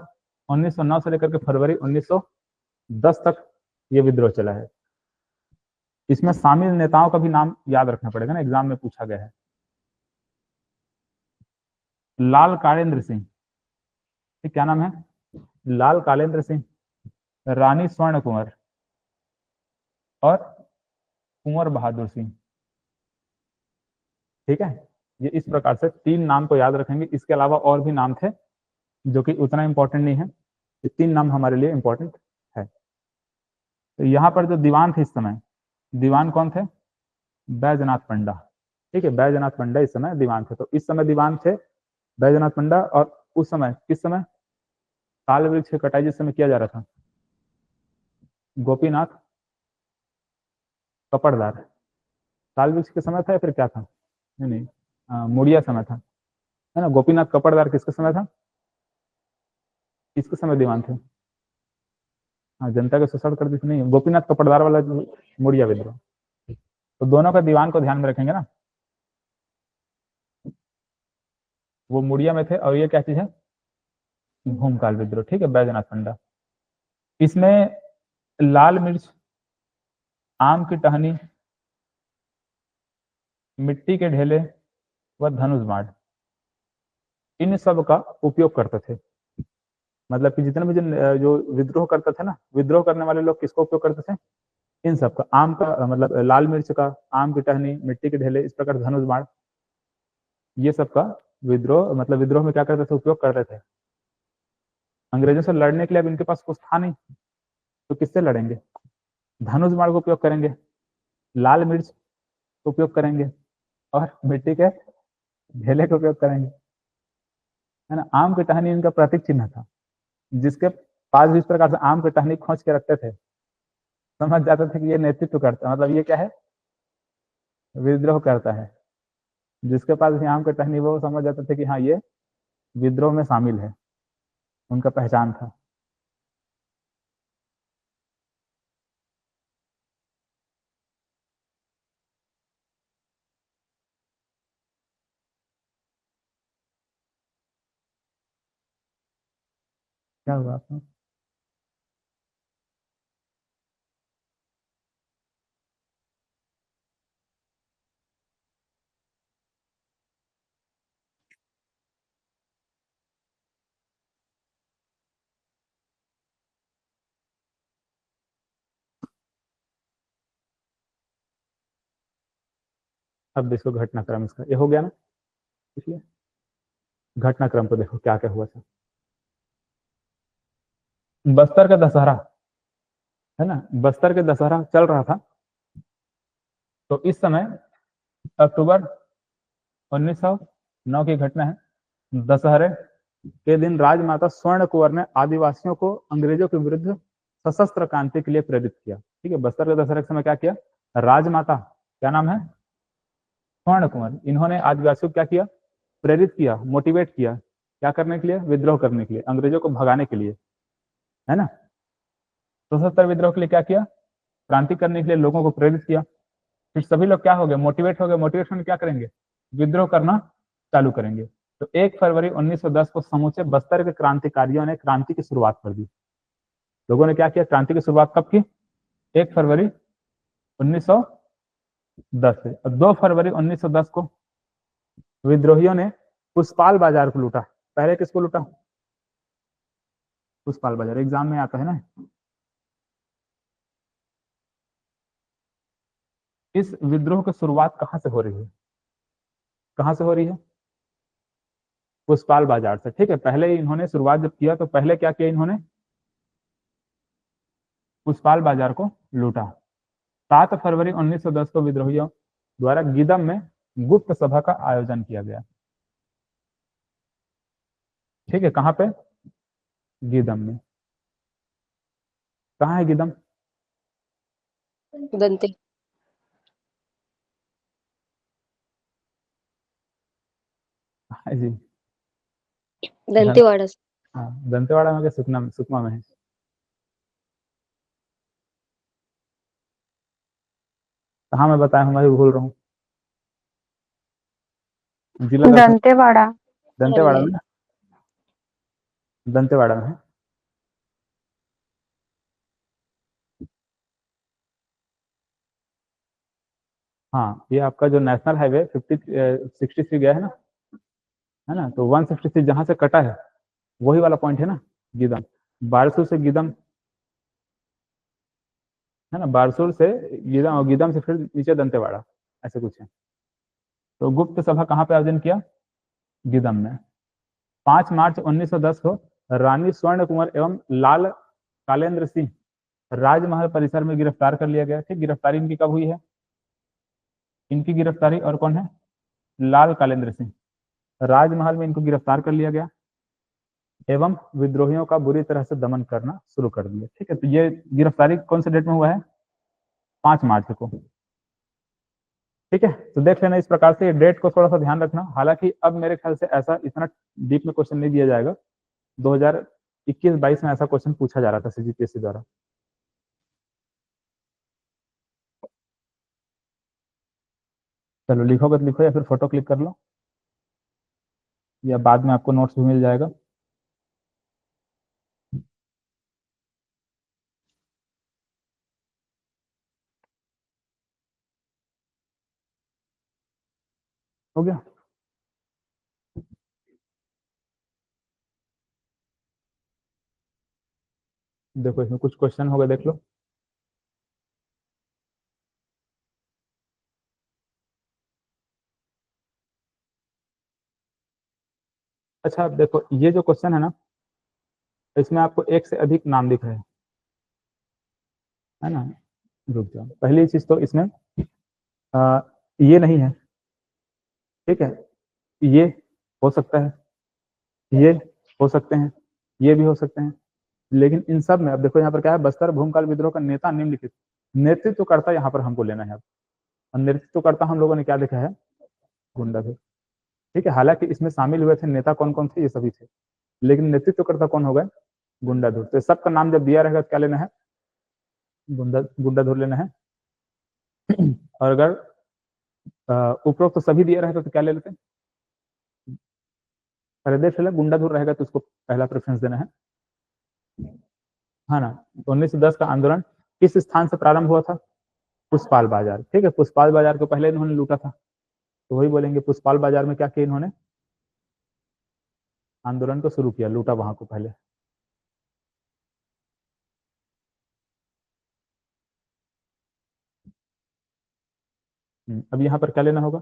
1909 से लेकर के फरवरी 1910 तक ये विद्रोह चला है। इसमें शामिल नेताओं का भी नाम याद रखना पड़ेगा ना, एग्जाम में पूछा गया है। लाल कालेंद्र सिंह, क्या नाम है? लाल कालेंद्र सिंह, रानी स्वर्ण कुंवर और कुंवर बहादुर सिंह। ठीक है, ये इस प्रकार से 3 नाम को याद रखेंगे। इसके अलावा और भी नाम थे जो कि उतना इंपॉर्टेंट नहीं है, ये 3 नाम हमारे लिए इंपॉर्टेंट है। तो यहाँ पर जो दीवान थे इस समय, दीवान कौन थे? बैजनाथ पंडा। ठीक है, बैजनाथ पंडा इस समय दीवान थे। तो इस समय दीवान थे बैजनाथ पंडा, और उस समय किस समय ताल वृक्ष की कटाई जिस समय किया जा रहा था? गोपीनाथ कपड़दार। ताल वृक्ष के समय था या फिर क्या था? नहीं नहीं, मुड़िया समय था, है ना। गोपीनाथ कपड़दार किसके समय था? किसके समय दीवान थे? हाँ, जनता के शोषण कर दी थी, नहीं, गोपीनाथ कपड़दार वाला मुड़िया विद्रोह। तो दोनों का दीवान को ध्यान में रखेंगे ना, वो मुड़िया में थे और ये क्या चीज है? भूमकाल विद्रोह। ठीक है, बैजनाथ पंडा। इसमें लाल मिर्च, आम की टहनी, मिट्टी के ढेले व धनुष बाण, इन सब का उपयोग करते थे। मतलब कि जितने भी जो विद्रोह करते थे ना, विद्रोह करने वाले लोग किसको उपयोग करते थे? इन सब का, आम का मतलब लाल मिर्च का, आम की टहनी, मिट्टी के ढेले, इस प्रकार धनुष बाण, ये सब का विद्रोह मतलब विद्रोह में क्या करते थे? उपयोग करते थे। अंग्रेजों से लड़ने के लिए अब इनके पास कुछ था नहीं, तो किससे लड़ेंगे? धनुष बाण का उपयोग करेंगे, लाल मिर्च का उपयोग करेंगे और मिट्टी के ढेले का उपयोग करेंगे, है ना। आम की टहनी इनका प्रतीक चिन्ह था। जिसके पास भी इस प्रकार से आम की टहनी खोज के रखते थे, समझ जाते थे कि ये नेतृत्व करता है, मतलब ये क्या है? विद्रोह करता है। जिसके पास भी आम की टहनी, वो समझ जाते थे कि हाँ, ये विद्रोह में शामिल है, उनका पहचान था। क्या हुआ आपको? अब देखो घटनाक्रम इसका, ये हो गया ना। इसलिए घटनाक्रम को देखो क्या क्या हुआ था। बस्तर का दशहरा, है ना, बस्तर के दशहरा चल रहा था। तो इस समय अक्टूबर 1909 की घटना है। दशहरे के दिन राजमाता स्वर्ण कुंवर ने आदिवासियों को अंग्रेजों के विरुद्ध सशस्त्र क्रांति के लिए प्रेरित किया। ठीक है, बस्तर के दशहरे के समय क्या किया? राजमाता, क्या नाम है? स्वर्ण कुंवर। इन्होंने आदिवासियों को क्या किया? प्रेरित किया, मोटिवेट किया, क्या करने के लिए? विद्रोह करने के लिए, अंग्रेजों को भगाने के लिए, है ना। सशस्त्र विद्रोह के लिए क्या किया? क्रांति करने के लिए लोगों को प्रेरित किया। फिर सभी लोग क्या हो गए? मोटिवेट हो गए। मोटिवेशन क्या करेंगे? विद्रोह करना चालू करेंगे। तो 1 फरवरी 1910 को समूचे बस्तर के क्रांतिकारियों ने क्रांति की शुरुआत कर दी। लोगों ने क्या किया? क्रांति की शुरुआत कब की? 1 फरवरी 1910 से। 2 फरवरी 1910 को विद्रोहियों ने पुष्पाल बाजार को लूटा। पहले किसको लूटा? पुष्पाल बाजार, एग्जाम में आता है ना। इस विद्रोह की शुरुआत कहां से हो रही है? कहां से हो रही है? पुष्पाल बाजार से। ठीक है, पहले इन्होंने शुरुआत जब किया तो पहले क्या किया इन्होंने? पुष्पाल बाजार को लूटा। 7 फरवरी 1910 को विद्रोहियों द्वारा गीदम में गुप्त सभा का आयोजन किया गया। ठीक है, कहां पे? गीदम में। कहां है गीदम? दंते। हाँ जी। दंतेवाड़ा से। हाँ, दंतेवाड़ा में क्या, सुकमा सुकमा में है। कहाँ मैं बताया हूँ, मैं भी भूल रहा हूँ। जिला दरअसल दंतेवाड़ा। भूल दंतेवाड़ा गए। में ना, दंतेवाड़ा में है। हाँ, ये आपका जो नेशनल हाईवे 63 गया है ना, तो 163 जहाँ से कटा है वही वाला पॉइंट है ना, गीदम। बारसूर से गीदम है ना, बारसूर से गीदम, और गीदम से फिर नीचे दंतेवाड़ा, ऐसे कुछ है। तो गुप्त सभा कहाँ पे आयोजन किया? गीदम में। 5 मार्च 1910 को रानी स्वर्ण कुंवर एवं लाल कालेंद्र सिंह राजमहल परिसर में गिरफ्तार कर लिया गया। ठीक, गिरफ्तारी इनकी कब हुई है? इनकी गिरफ्तारी, और कौन है? लाल कालेंद्र सिंह। राजमहल में इनको गिरफ्तार कर लिया गया एवं विद्रोहियों का बुरी तरह से दमन करना शुरू कर दिया। ठीक है, तो ये गिरफ्तारी कौन से डेट में हुआ है? 5 मार्च को। ठीक है, तो देख लेना इस प्रकार से, डेट को थोड़ा सा ध्यान रखना। हालांकि अब मेरे ख्याल से ऐसा इतना डीप में क्वेश्चन नहीं दिया जाएगा। 2021-22 में ऐसा क्वेश्चन पूछा जा रहा था सीजीपीएससी द्वारा। चलो, लिखोगे तो लिखो, या फिर फोटो क्लिक कर लो, या बाद में आपको नोट्स भी मिल जाएगा। हो गया? देखो, इसमें कुछ क्वेश्चन हो गए, देख लो। अच्छा, अब देखो, ये जो क्वेश्चन है ना, इसमें आपको एक से अधिक नाम दिख रहे हैं, है ना। रुक जाओ, पहली चीज तो इसमें आ, ये नहीं है। ठीक है, ये हो सकता है, ये हो सकते हैं, ये भी हो सकते हैं। लेकिन इन सब में अब देखो, यहाँ पर क्या है, बस्तर भूमकाल विद्रोह का नेता निम्नलिखित। नेतृत्वकर्ता यहाँ पर हमको लेना है अब। और नेतृत्वकर्ता हम लोगों ने क्या लिखा है? गुंडाधुर। ठीक है, हालांकि इसमें शामिल हुए थे नेता कौन कौन थे, ये सभी थे, लेकिन नेतृत्वकर्ता कौन हो गए? गुंडाधुर। तो सबका नाम जब दिया रहेगा तो क्या लेना है? गुंडाधुर लेना है। और अगर उपरोक्त तो सभी दिया रहेगा तो क्या ले लेते हैं? अरे देख ले, गुंडाधुर रहेगा तो उसको पहला प्रेफरेंस देना है ना। 1910 का आंदोलन किस स्थान से प्रारंभ हुआ था? पुष्पाल बाजार। ठीक है, पुष्पाल बाजार को पहले इन्होंने लूटा था, तो वही बोलेंगे, पुष्पाल बाजार में क्या किया इन्होंने? आंदोलन को शुरू किया, लूटा वहां को पहले। अब यहाँ पर क्या लेना होगा?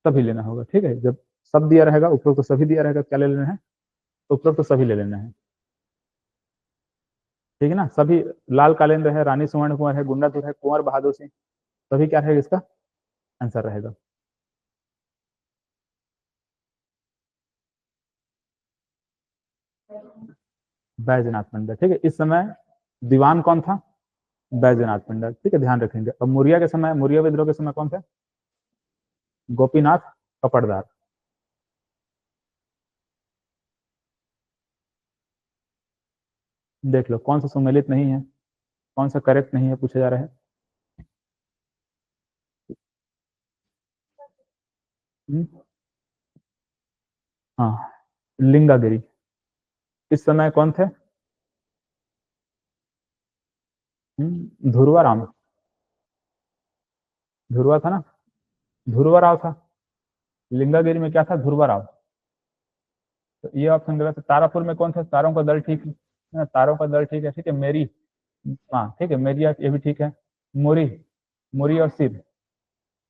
सभी लेना होगा। ठीक है, जब सब दिया रहेगा, उपरोक्त तो सभी दिया रहेगा, क्या ले लेना है? उपरोक्त तो सभी ले लेना है। ठीक है ना, सभी। लाल कालेंद्र है, रानी सुवर्ण कुंवर है, गुंडाधुर है, कुंवर बहादुर सिंह, सभी क्या रहेगा इसका आंसर रहेगा? बैजनाथ पंडित। ठीक है, इस समय दीवान कौन था? बैजनाथ पंडित। ठीक है, ध्यान रखेंगे। अब मुरिया के समय, मुरिया विद्रोह के समय कौन थे? गोपीनाथ कपड़दार। देख लो कौन सा सुमेलित नहीं है, कौन सा करेक्ट नहीं है, पूछा जा रहा है। हम्म, हाँ, लिंगागिरी। इस समय कौन थे? ध्रुवा राम। ध्रुवा था ना, ध्रुवा राव था। लिंगागिरी में क्या था? ध्रुवा राव। तो ये ऑप्शन गलत है। तारापुर में कौन थे? तारों का दल। ठीक है, तारों का दल ठीक है। ठीक है, मेरी, हाँ ठीक है, मेरी, ये भी ठीक है। मुरी, मुरी और सिर।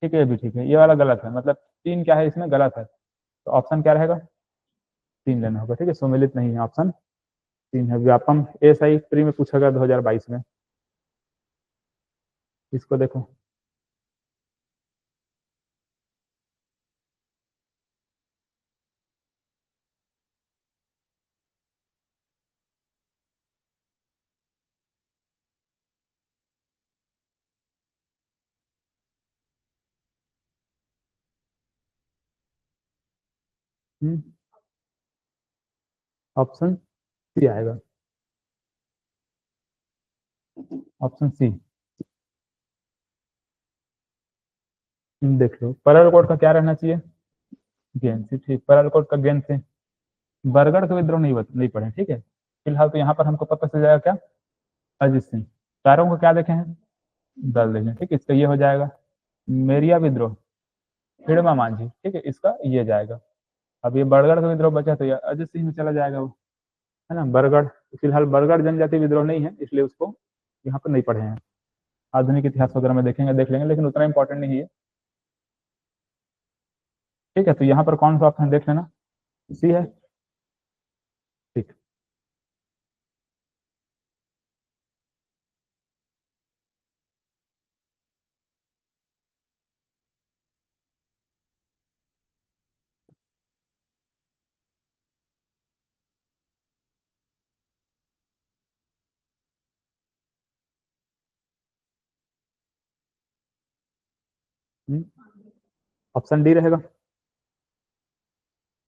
ठीक है, ये भी ठीक है। ये वाला गलत है, मतलब तीन क्या है इसमें गलत है, तो ऑप्शन क्या रहेगा? तीन लेना होगा। ठीक है, सुमेलित नहीं है, ऑप्शन तीन है। व्यापम एसआई प्री में पूछा गया 2022 में। इसको देखो। ऑप्शन सी आएगा, ऑप्शन सी। देख लो पैरेलल कोड का क्या रहना चाहिए, गेन से। ठीक, पैरेलल कोड का गेन से। बरगढ़ का विद्रोह नहीं पढ़े, ठीक है। फिलहाल तो यहाँ पर हमको पता चल जाएगा क्या, अजित सिंह। चारों को क्या देखे हैं, दल देखें, ठीक है। इसका ये हो जाएगा मेरिया विद्रोह, हिड़मा मांझी, ठीक है। इसका ये जाएगा। अब ये बरगढ़ का विद्रोह बचा तो ये अजित सिंह में चला जाएगा वो, है ना। बरगढ़, फिलहाल बरगढ़ जनजाति विद्रोह नहीं है, इसलिए उसको यहाँ पर नहीं पढ़े हैं। आधुनिक इतिहास वगैरह में देखेंगे, देख लेंगे, लेकिन उतना इंपॉर्टेंट नहीं है, ठीक है। तो यहाँ पर कौन सा ऑप्शन देख लेना, सी है, ठीक। ऑप्शन डी रहेगा।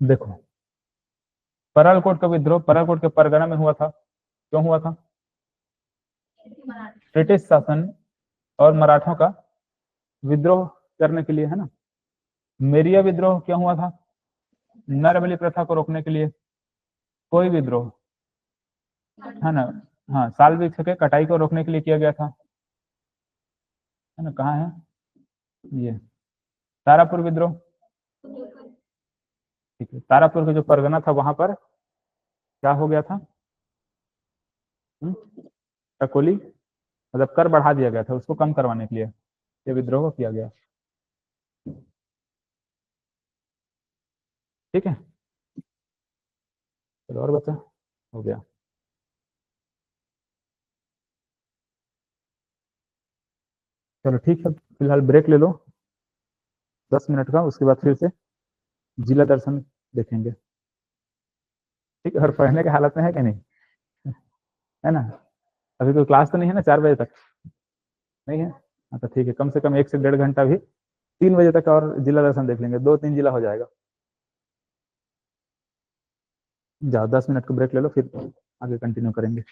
देखो परालकोट का विद्रोह परालकोट के परगना में हुआ था, क्यों हुआ था, ब्रिटिश शासन और मराठों का विद्रोह करने के लिए, है ना। मेरिया विद्रोह क्यों हुआ था, नरबलि प्रथा को रोकने के लिए। कोई विद्रोह, है ना, हाँ, साल वृक्ष के कटाई को रोकने के लिए किया गया था, है ना। कहाँ है ये, तारापुर विद्रोह, ठीक है। तारापुर का जो परगना था वहां पर क्या हो गया था, टकोली, मतलब कर बढ़ा दिया गया था, उसको कम करवाने के लिए ये विद्रोह किया गया, ठीक है। चलो और बचा, हो गया। चलो ठीक है, फिलहाल ब्रेक ले लो 10 मिनट का, उसके बाद फिर से जिला दर्शन देखेंगे, ठीक है। और पढ़ने के हालत में है कि नहीं, है ना। अभी तो क्लास तो नहीं है ना 4 बजे तक, नहीं है। हाँ तो ठीक है, कम से कम 1 से 1.5 घंटा भी, 3 बजे तक और जिला दर्शन देख लेंगे, 2-3 जिला हो जाएगा। जाओ 10 मिनट का ब्रेक ले लो, फिर आगे कंटिन्यू करेंगे।